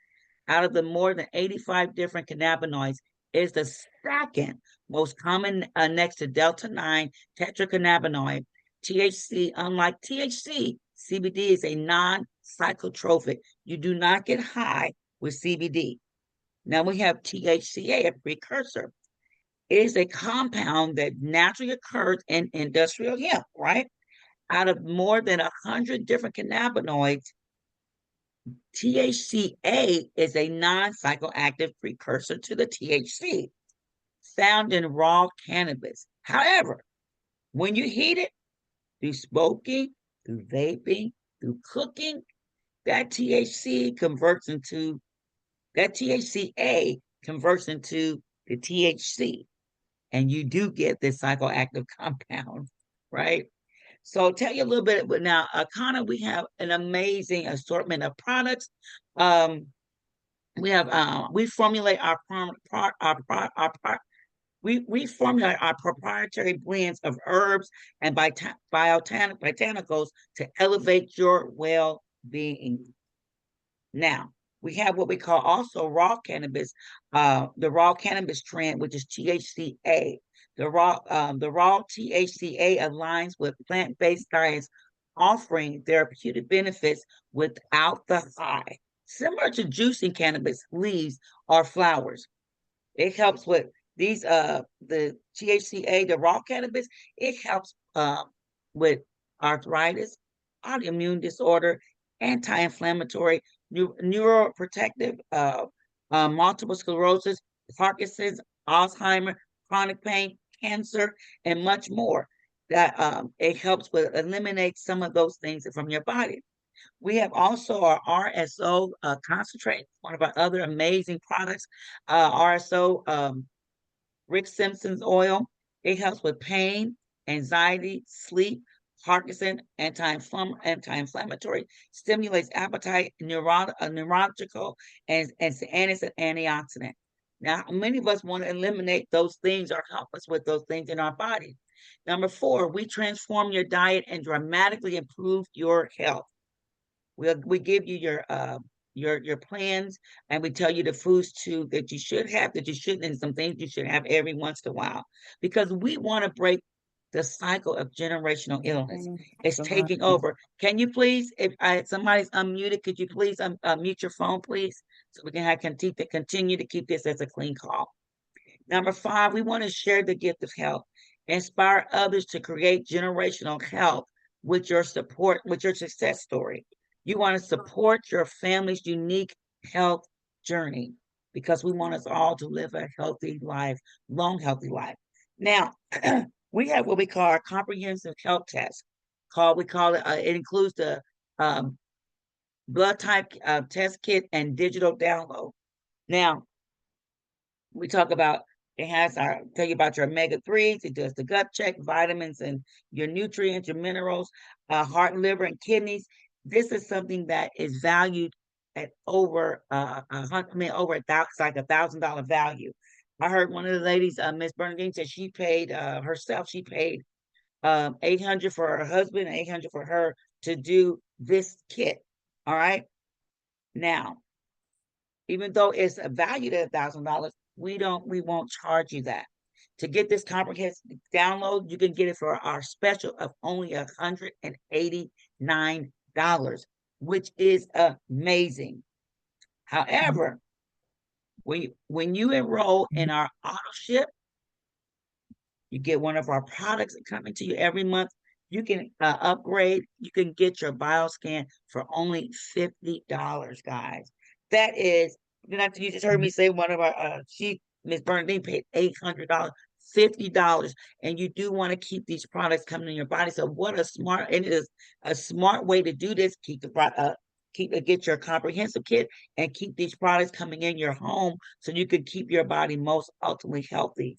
Out of the more than 85 different cannabinoids, it is the second most common next to delta 9 tetracannabinoid. THC, unlike THC, CBD is a non-psychotropic. You do not get high with CBD. Now we have THCA, a precursor. It is a compound that naturally occurs in industrial hemp, right? Out of more than 100 different cannabinoids, THCA is a non-psychoactive precursor to the THC found in raw cannabis. However, when you heat it through smoking, through vaping, through cooking, that THCA converts into the THC, and you do get this psychoactive compound, right? So tell you a little bit, but now, Connor, we have an amazing assortment of products. We formulate we formulate our proprietary blends of herbs and botanicals to elevate your well-being. Now, we have what we call also raw cannabis, the raw cannabis trend, which is THCA. The raw THCA aligns with plant-based diets, offering therapeutic benefits without the high, similar to juicing cannabis leaves or flowers. It helps with these the THCA, the raw cannabis. It helps with arthritis, autoimmune disorder, anti-inflammatory, neuroprotective, multiple sclerosis, Parkinson's, Alzheimer, chronic pain, cancer, and much more. That it helps with eliminate some of those things from your body. We have also our RSO concentrate, one of our other amazing products. RSO Rick Simpson's oil. It helps with pain, anxiety, sleep, Parkinson, anti-inflammatory, stimulates appetite, neurological, and it's an antioxidant. Now, many of us want to eliminate those things or help us with those things in our body. Number 4, we transform your diet and dramatically improve your health. We give you your plans, and we tell you the foods too that you should have, that you shouldn't, and some things you should have every once in a while, because we want to break the cycle of generational illness. It's taking over. Can you please, if somebody's unmuted, could you please unmute your phone, please, so we can continue to keep this as a clean call. Number 5, we want to share the gift of health, inspire others to create generational health with your support, with your success story. You want to support your family's unique health journey, because we want us all to live a healthy life, long, healthy life. Now, we have what we call our comprehensive health test. We call it, it includes the blood type test kit and digital download. Now, we talk about, it has tell you about your omega-3s, it does the gut check, vitamins and your nutrients, your minerals, heart, liver, and kidneys. This is something that is valued at over over $1,000, it's like $1,000 value. I heard one of the ladies, Miss Bernadine, said she paid herself, she paid $800 for her husband, $800 for her to do this kit. All right. Now, even though it's valued at $1,000, we won't charge you that. To get this comprehensive download, you can get it for our special of only $189, which is amazing. However, when you enroll in our auto ship, you get one of our products coming to you every month. You can upgrade. You can get your bioscan for only $50, guys. That is, you just heard me say one of our Miss Bernadine paid $800, $50, and you do want to keep these products coming in your body. So what it is a smart way to do this. Get your comprehensive kit and keep these products coming in your home, so you can keep your body most ultimately healthy.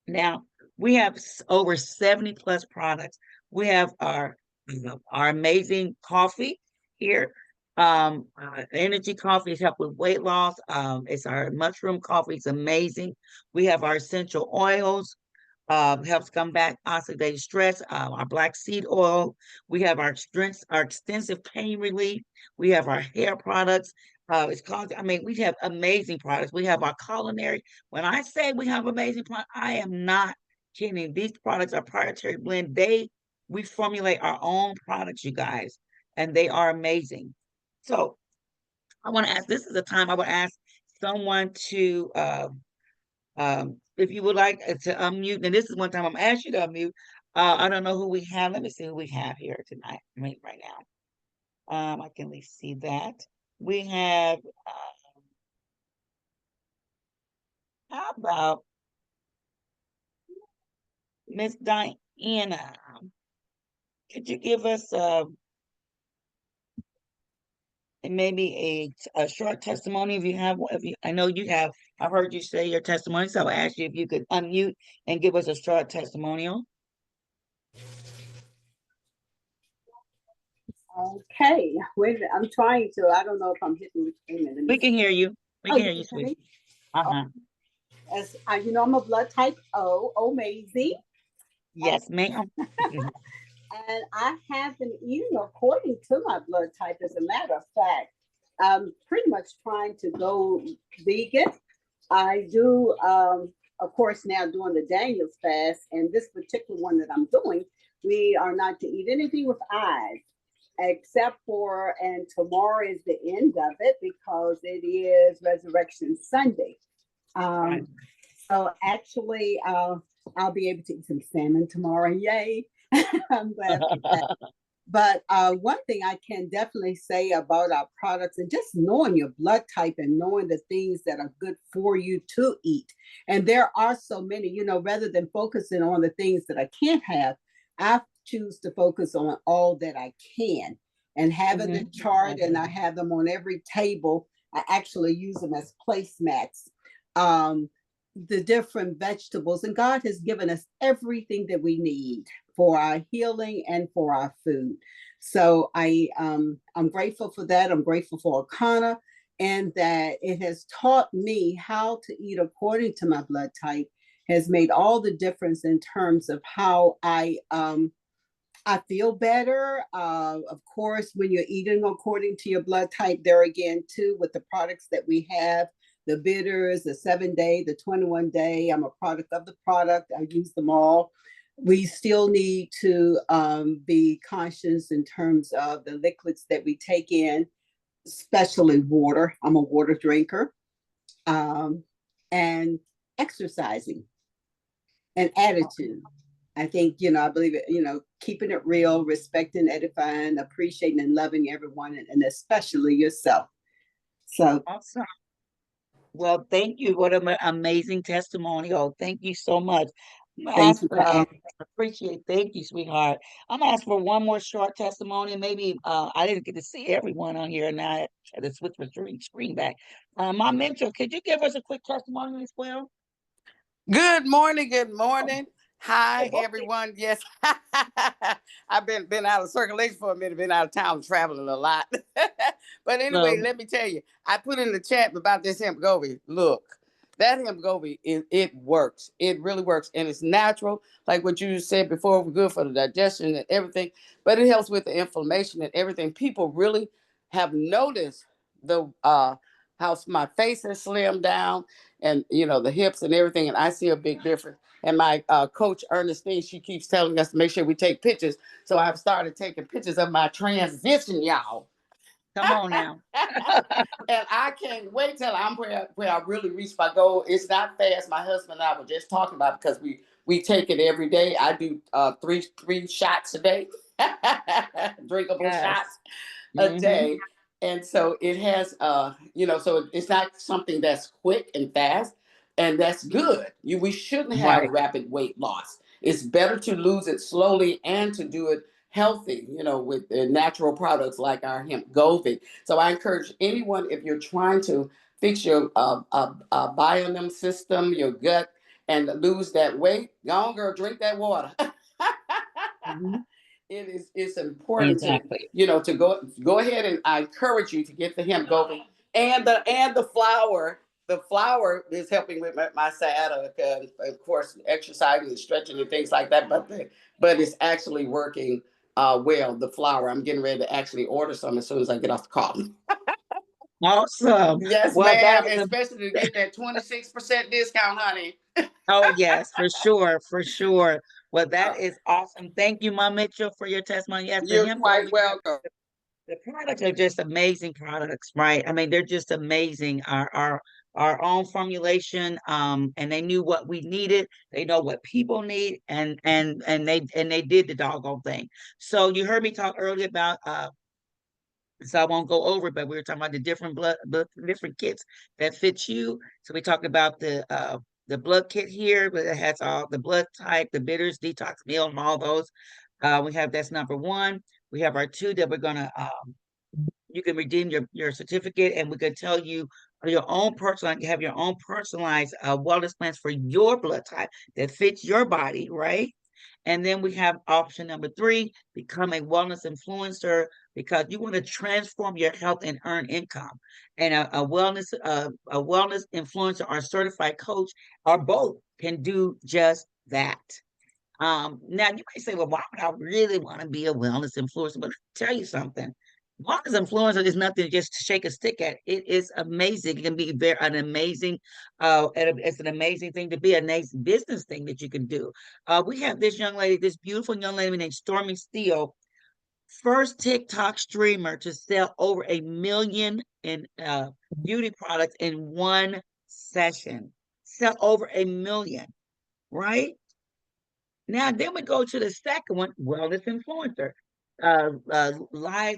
Now, we have over 70 plus products. We have our amazing coffee here. Energy coffee is help with weight loss. It's our mushroom coffee. It's amazing. We have our essential oils, helps combat oxidative stress. Our black seed oil. We have our extensive pain relief. We have our hair products. We have amazing products. We have our culinary. When I say we have amazing products, I am not kidding. These products are proprietary blend. We formulate our own products, you guys, and they are amazing. So I want to ask, this is a time I would ask someone to, if you would like to unmute, and this is one time I'm going to ask you to unmute. I don't know who we have. Let me see who we have here tonight, right now. I can at least see that. We have, how about Miss Diana? Could you give us maybe a short testimony if you have? I know you have. I heard you say your testimony, so I'll ask you if you could unmute and give us a short testimonial. Okay, wait a minute. I'm trying to. I don't know if I'm hitting the. We can hear you. We can hear you, sweetie. As you know, I'm a blood type O, amazing. Yes, ma'am. And I have been eating according to my blood type. As a matter of fact, I'm pretty much trying to go vegan. I do, of course, now doing the Daniel's fast, and this particular one that I'm doing we are not to eat anything with eyes, except for, and tomorrow is the end of it because it is Resurrection Sunday. Right. So actually, I'll be able to eat some salmon tomorrow. Yay! I'm glad for that. But one thing I can definitely say about our products and just knowing your blood type and knowing the things that are good for you to eat. And there are so many, you know, rather than focusing on the things that I can't have, I choose to focus on all that I can. And having the chart, and I have them on every table, I actually use them as placemats. The different vegetables, and God has given us everything that we need for our healing and for our food. So I'm grateful for that. I'm grateful for Arcana, and that it has taught me how to eat according to my blood type, has made all the difference in terms of how I feel better. Of course, when you're eating according to your blood type, there again, too, with the products that we have, the bitters, the 7-day, the 21-day, I'm a product of the product. I use them all. We still need to be conscious in terms of the liquids that we take in, especially water. I'm a water drinker. And exercising and attitude. I think, you know, I believe it, you know, keeping it real, respecting, edifying, appreciating, and loving everyone, and especially yourself. So Awesome. Well, thank you. What an amazing testimony. Oh, thank you so much. I'm gonna thank ask, you for asking. appreciate, thank you, sweetheart. I'm gonna ask for one more short testimony. Maybe I didn't get to see everyone on here, and I had to switch my screen back. My mentor, could you give us a quick testimony as well? Good morning. Good morning. Hi, Good morning. everyone. Yes, I've been out of circulation for a minute. Been out of town, traveling a lot. But anyway, let me tell you, I put in the chat about this hemp goby. Look, that hemp goby, it works. It really works, and it's natural, like what you said before. Good for the digestion and everything, but it helps with the inflammation and everything. People really have noticed the how my face has slimmed down, and you know, the hips and everything, and I see a big difference. And my coach Ernestine, she keeps telling us to make sure we take pictures, so I've started taking pictures of my transition, y'all. Come on now. And I can't wait till I'm where I really reach my goal. It's not fast. My husband and I were just talking about it, because we take it every day. I do three shots a day, drinkable Yes. shots a day. And so it has you know, so it's not something that's quick and fast, and that's good. We shouldn't have Right. rapid weight loss. It's better to lose it slowly and to do it healthy, you know, with the natural products like our hemp govi. So I encourage anyone, if you're trying to fix your biome system, your gut, and lose that weight, go on, girl, drink that water. It's important to, Exactly. you know, to go ahead, and I encourage you to get the hemp gobi and the flour. The flour is helping with my sciatica, of course, exercising and stretching and things like that. But it's actually working well. The flour, I'm getting ready to actually order some as soon as I get off the call. Awesome. Yes, Well, that ma'am. is a Especially to get that 26% discount, honey. oh yes, for sure, for sure. Well, that Uh, is awesome. Thank you, Mom Mitchell, for your testimony. Yes, the you're hemp gold, quite welcome. the products are just amazing products, right? I mean, they're just amazing. Our own formulation, and they knew what we needed. They know what people need, and they did the doggone thing. So you heard me talk earlier about so I won't go over it, but we were talking about the different different kits that fit you. So we talked about the blood kit here, but it has all the blood type, the bitters, detox meal, and all those. We have that's number one. We have our two that we're gonna you can redeem your certificate, and we can tell you your own personal, you have your own personalized wellness plans for your blood type that fits your body, right? And then we have option number three, become a wellness influencer, because you want to transform your health and earn income. And a wellness influencer or certified coach or both can do just that. Now you might say, well, why would I really want to be a wellness influencer? But I'll tell you something. Wellness influencer is nothing just to shake a stick at. It is amazing. It can be an amazing, it's an amazing thing to be, a nice business thing that you can do. We have this young lady, this beautiful young lady named Stormy Steele, first TikTok streamer to sell over 1 million in beauty products in one session. Sell over 1 million, right? Now, then we go to the second one, wellness influencer.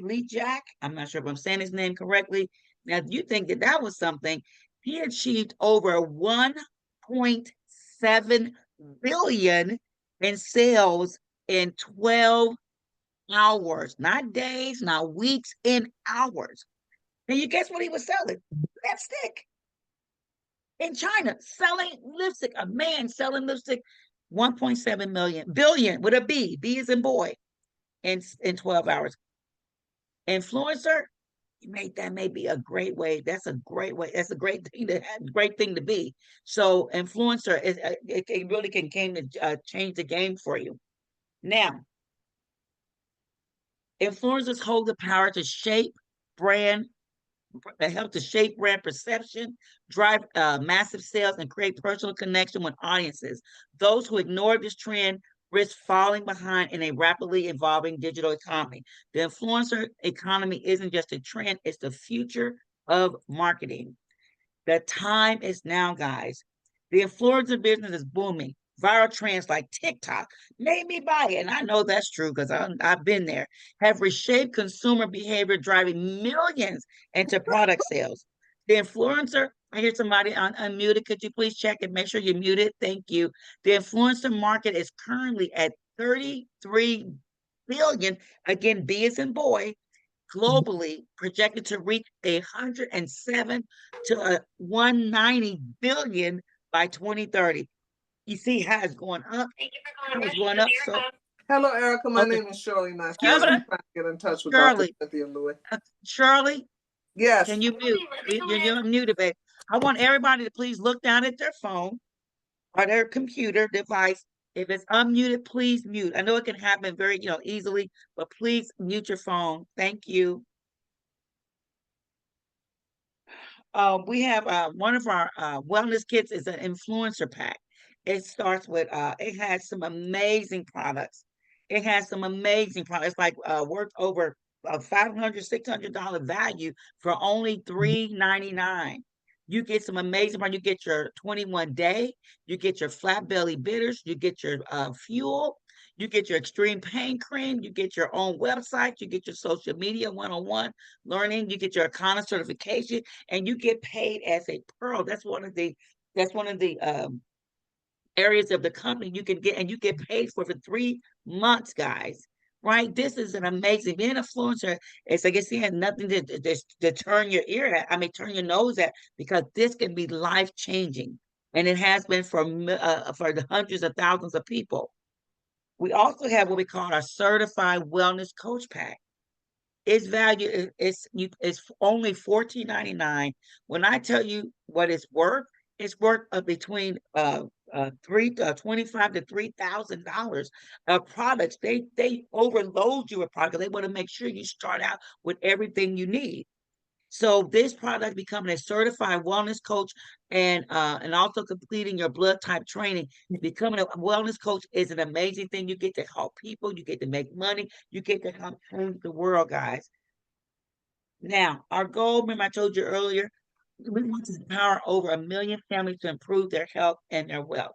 Lee Jack, I'm not sure if I'm saying his name correctly. Now, you think that that was something, he achieved over 1.7 billion in sales in 12 hours, not days, not weeks, in hours. And you guess what he was selling? Lipstick in China, selling lipstick. A man selling lipstick, 1.7 billion with a B is in boy, in 12 hours. Influencer, that may be a great way. That's a great way. That's a great thing to have, great thing to be. So influencer is it really can change the game for you. Now, influencers hold the power to shape brand that help to shape brand perception, drive massive sales, and create personal connection with audiences. Those who ignore this trend risk falling behind in a rapidly evolving digital economy. The influencer economy isn't just a trend, it's the future of marketing. The time is now, guys. The influencer business is booming. Viral trends like TikTok made me buy it. And I know that's true because I've been there, have reshaped consumer behavior, driving millions into product sales. The influencer, I hear somebody unmuted. Could you please check and make sure you're muted? Thank you. The influencer market is currently at 33 billion. Again, B is in boy, globally, projected to reach 107 to 190 billion by 2030. You see how it's going up? How it's going up. So, Hello, Erica. My okay. name is Shirley Matthews. Excuse me? I'm trying to get in touch with Shirley. Dr. Cynthia Lewis. Shirley, Yes. can you mute? You're muted, babe. I want everybody to please look down at their phone or their computer device. If it's unmuted, please mute. I know it can happen very, easily, but please mute your phone. Thank you. We have one of our wellness kits is an influencer pack. It starts with it has some amazing products. It has some amazing products, like worth over $500, $600 value for only $3.99. You get some amazing products. You get your 21 day, you get your flat belly bitters, you get your fuel, you get your extreme pain cream, you get your own website, you get your social media one-on-one learning, you get your Akana certification, and you get paid as a pearl. That's one of the areas of the company you can get, and you get paid for 3 months, guys. Right? This is an amazing being an influencer. It's like I said, nothing to turn your ear at. I mean, turn your nose at, because this can be life changing, and it has been for the hundreds of thousands of people. We also have what we call our certified wellness coach pack. Its value is only $14.99. When I tell you what it's worth between 25 to $3,000 of products. They overload you with product. They want to make sure you start out with everything you need. So this product, becoming a certified wellness coach, and also completing your blood type training, becoming a wellness coach is an amazing thing. You get to help people, you get to make money, you get to help change the world, guys. Now, our goal, remember I told you earlier, we want to empower over 1 million families to improve their health and their wealth.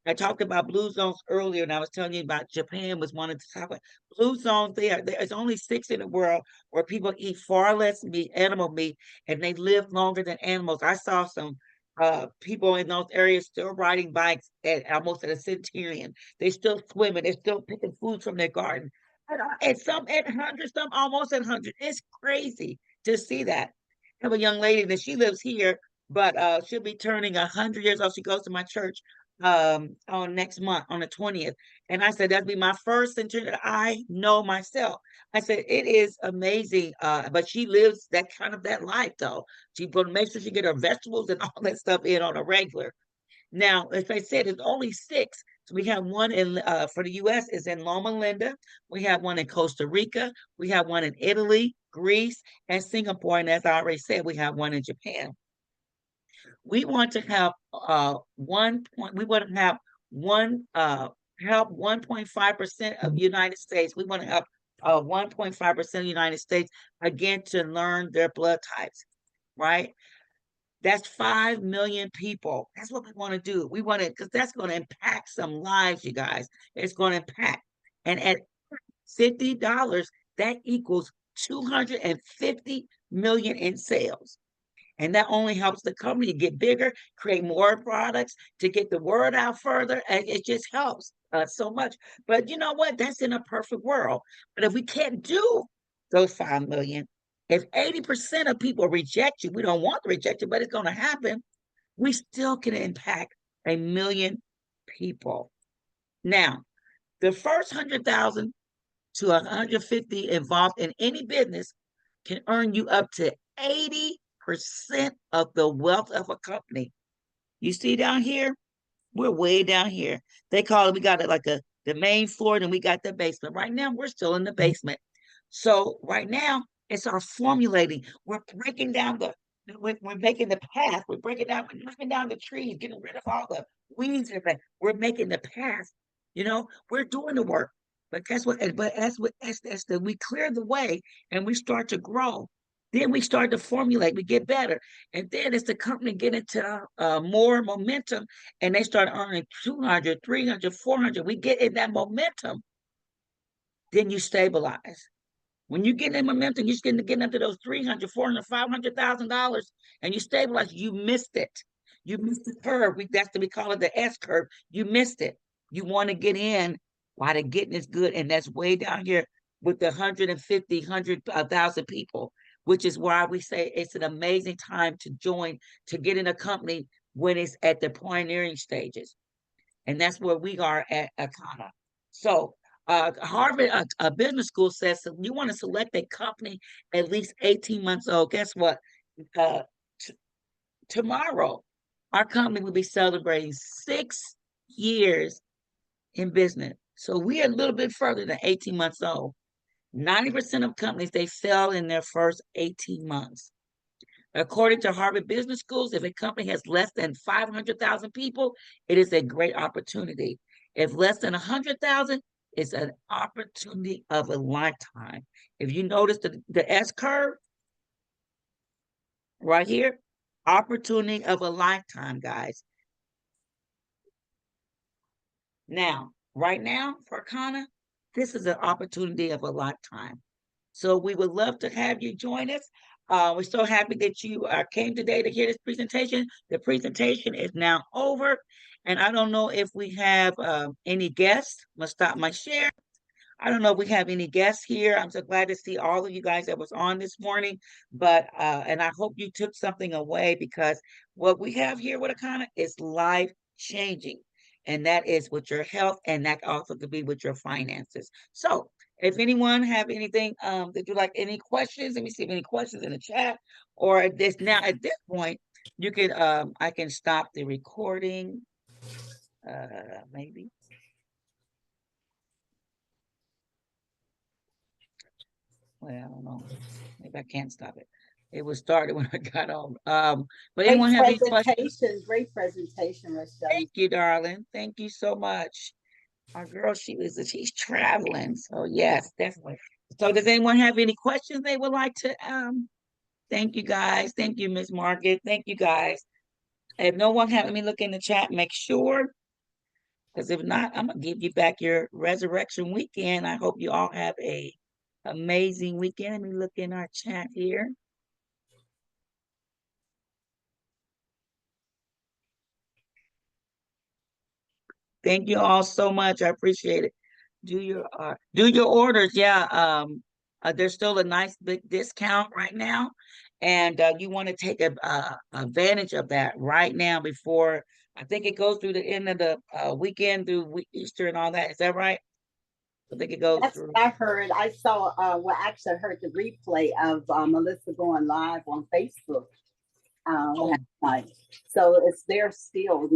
I talked about blue zones earlier, and I was telling you about Japan was one of the top. Blue zones, there's only 6 in the world where people eat far less meat, animal meat, and they live longer than animals. I saw some people in those areas still riding bikes at almost at a centurion. They still swimming. They're still picking food from their garden. And some at 100, some almost at 100. It's crazy to see that. I have a young lady that she lives here, but she'll be turning 100 years old. She goes to my church on next month on the 20th. And I said, that'd be my first century that I know myself. I said, it is amazing. But she lives that life though. She will make sure she get her vegetables and all that stuff in on a regular. Now, as I said, it's only 6. We have one in for the U.S. is in Loma Linda. We have one in Costa Rica. We have one in Italy, Greece, and Singapore. And as I already said, we have one in Japan. We want to have we want to have one help 1.5% of the United States. We want to help 1.5% of the United States again to learn their blood types, right? That's 5 million people. That's what we want to do. We want to, because that's going to impact some lives, you guys. It's going to impact. And at $50, that equals 250 million in sales. And that only helps the company get bigger, create more products, to get the word out further. And it just helps so much. But you know what? That's in a perfect world. But if we can't do those 5 million, if 80% of people reject you, we don't want to reject you, but it's going to happen, we still can impact 1 million people. Now, the first 100,000 to 150 involved in any business can earn you up to 80% of the wealth of a company. You see down here, we're way down here. They call it, we got it like the main floor, and we got the basement. Right now, we're still in the basement. So right now, it's our formulating. We're breaking down we're making the path. We're breaking down, we're knocking down the trees, getting rid of all the weeds and everything. We're making the path. We're doing the work. But guess what? But we clear the way and we start to grow. Then we start to formulate, we get better. And then as the company get into more momentum and they start earning 200, 300, 400, we get in that momentum, then you stabilize. When you get in momentum, you're getting up to those 300, 400, $500,000 and you stabilize, you missed it. You missed the curve. That's what we call it, the S curve. You missed it. You want to get in while the getting is good. And that's way down here with the 150, 100,000 people, which is why we say it's an amazing time to join, to get in a company when it's at the pioneering stages. And that's where we are at Akana. So Harvard Business School says you want to select a company at least 18 months old. Guess what? Tomorrow, our company will be celebrating 6 years in business. So we are a little bit further than 18 months old. 90% of companies, they fail in their first 18 months. According to Harvard Business Schools, if a company has less than 500,000 people, it is a great opportunity. If less than 100,000, it's an opportunity of a lifetime. If you notice the S curve right here, opportunity of a lifetime, guys. Now, right now, for Kana, this is an opportunity of a lifetime. So we would love to have you join us. We're so happy that you came today to hear this presentation. The presentation is now over. And I don't know if we have any guests. I'm going to stop my share. I don't know if we have any guests here. I'm so glad to see all of you guys that was on this morning. But and I hope you took something away, because what we have here with Akana is life changing. And that is with your health, and that also could be with your finances. So if anyone have anything that you like, any questions, let me see if any questions in the chat, or at this point, you can I can stop the recording. Maybe. Well, I don't know. Maybe I can't stop it. It was started when I got on. But anyone have any questions? Great presentation, Rachelle. Thank you, darling. Thank you so much. Our girl, she's traveling. So yes, definitely. So does anyone have any questions they would like to thank you guys. Thank you, Miss Margaret. Thank you guys. If no one have, let me look in the chat, make sure. Because if not, I'm gonna give you back your resurrection weekend. I hope you all have a amazing weekend. Let me look in our chat here. Thank you all so much. I appreciate it. Do your orders. Yeah. There's still a nice big discount right now, and you want to take advantage of that right now before, I think it goes through the end of the weekend through Easter and all that. Is that right? I think it goes through. I heard. I saw. Well, actually, I heard the replay of Melissa going live on Facebook. last night. So it's there still.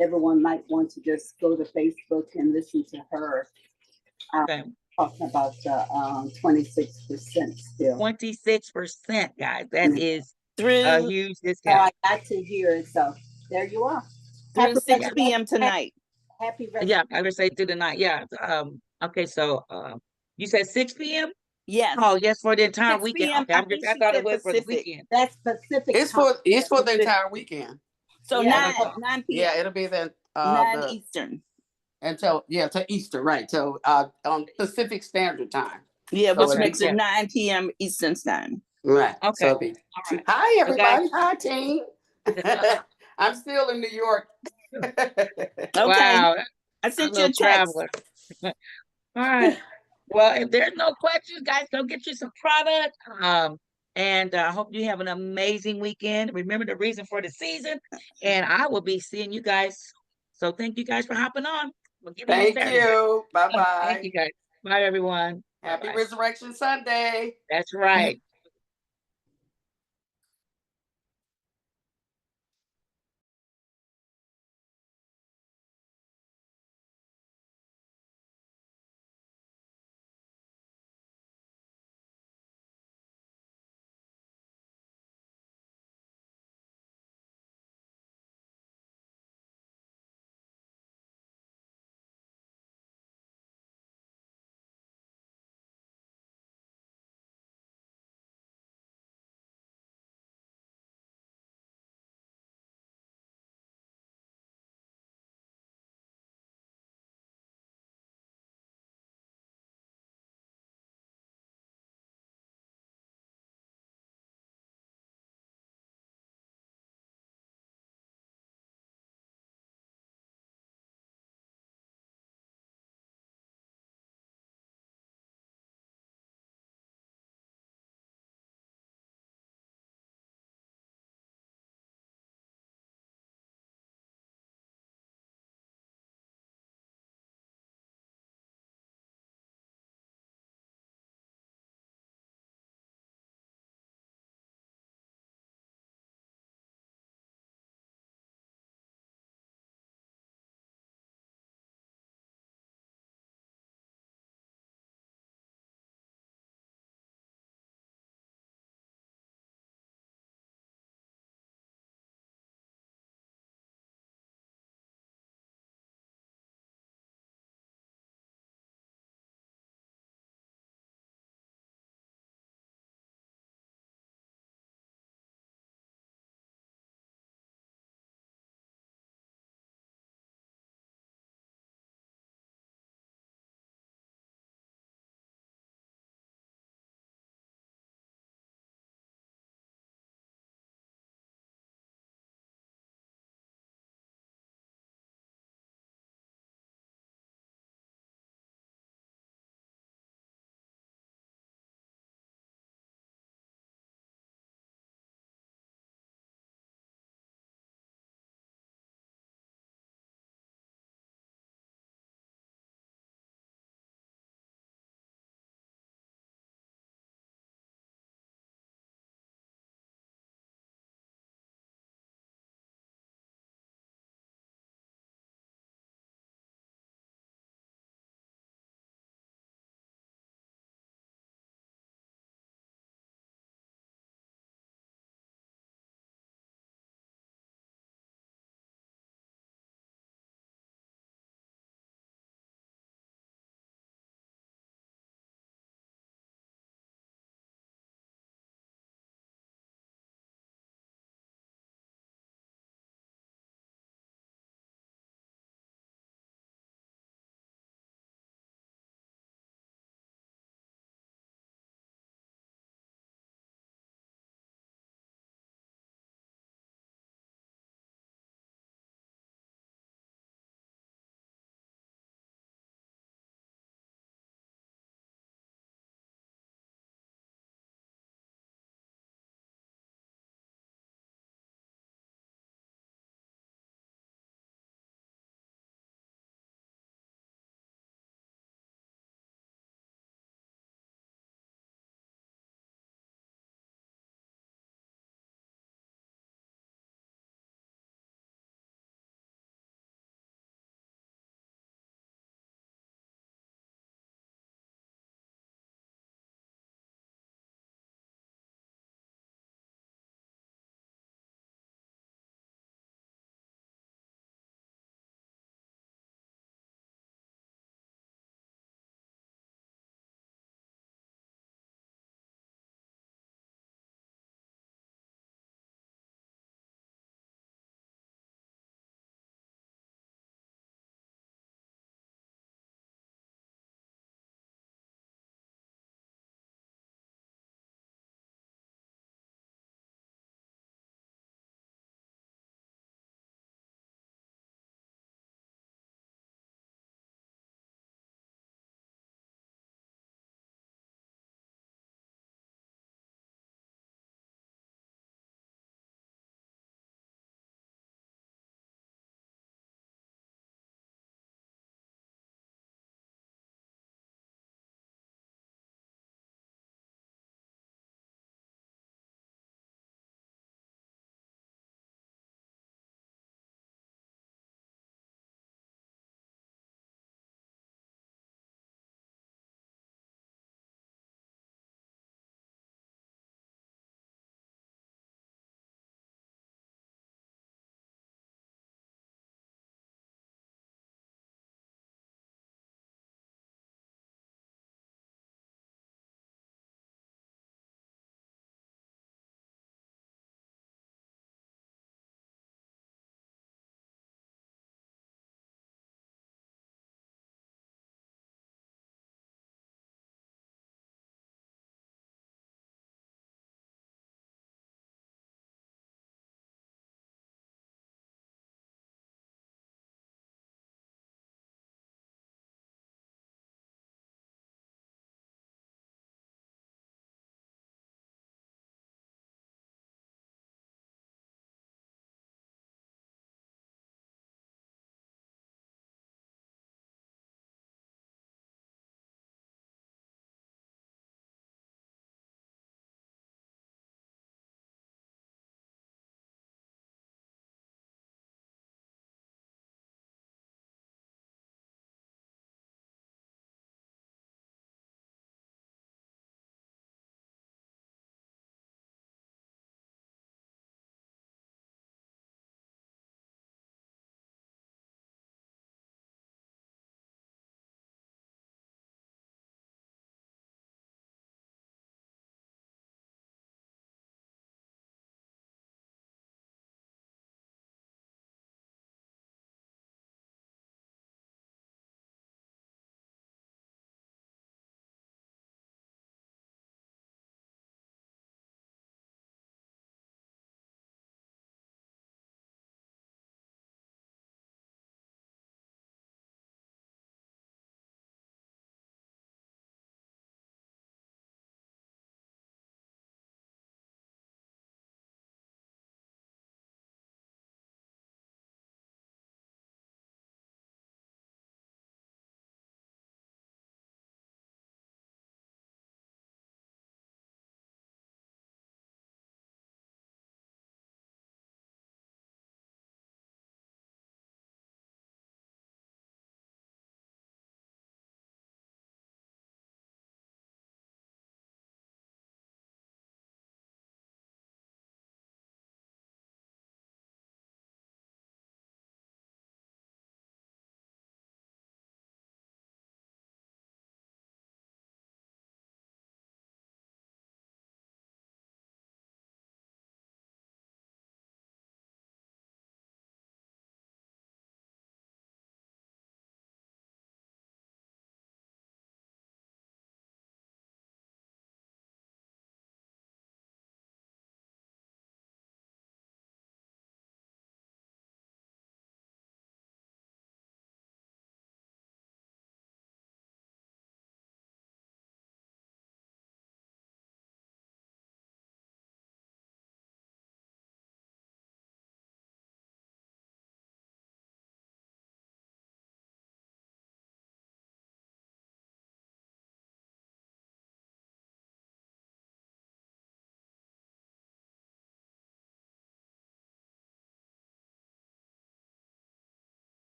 Everyone might want to just go to Facebook and listen to her Okay, talking about the 26% still. 26%, guys. That is a Through huge So I discount. got to hear it. So there you are. through Happy 6 p.m. tonight. Happy Yeah, I would say through the night. Yeah. Okay, so you said 6 p.m.? Yes. Oh, yes, for the entire 6 weekend. p.m. Okay, I think I she thought it said was for the Pacific. weekend. That's Pacific. It's for the entire weekend. So Yeah. 9 p.m. Yeah, it'll be the 9 Eastern. until Easter, right? So on Pacific Standard Time. Yeah, So which it'll be makes it 10. 9 p.m. Eastern time. Right. Okay. So it'll be. All right. Hi So guys, everybody. Hi team. I'm still in New York. Okay. wow, I a sent you a little text. traveler. All right. Well, if there's no questions, guys, go get you some product. And I hope you have an amazing weekend. Remember the reason for the season, and I will be seeing you guys. So thank you guys for hopping on. We'll give you Thank Saturday. you. Bye Thank bye. you guys. Bye, everyone. Happy Bye-bye. Resurrection Sunday. That's right.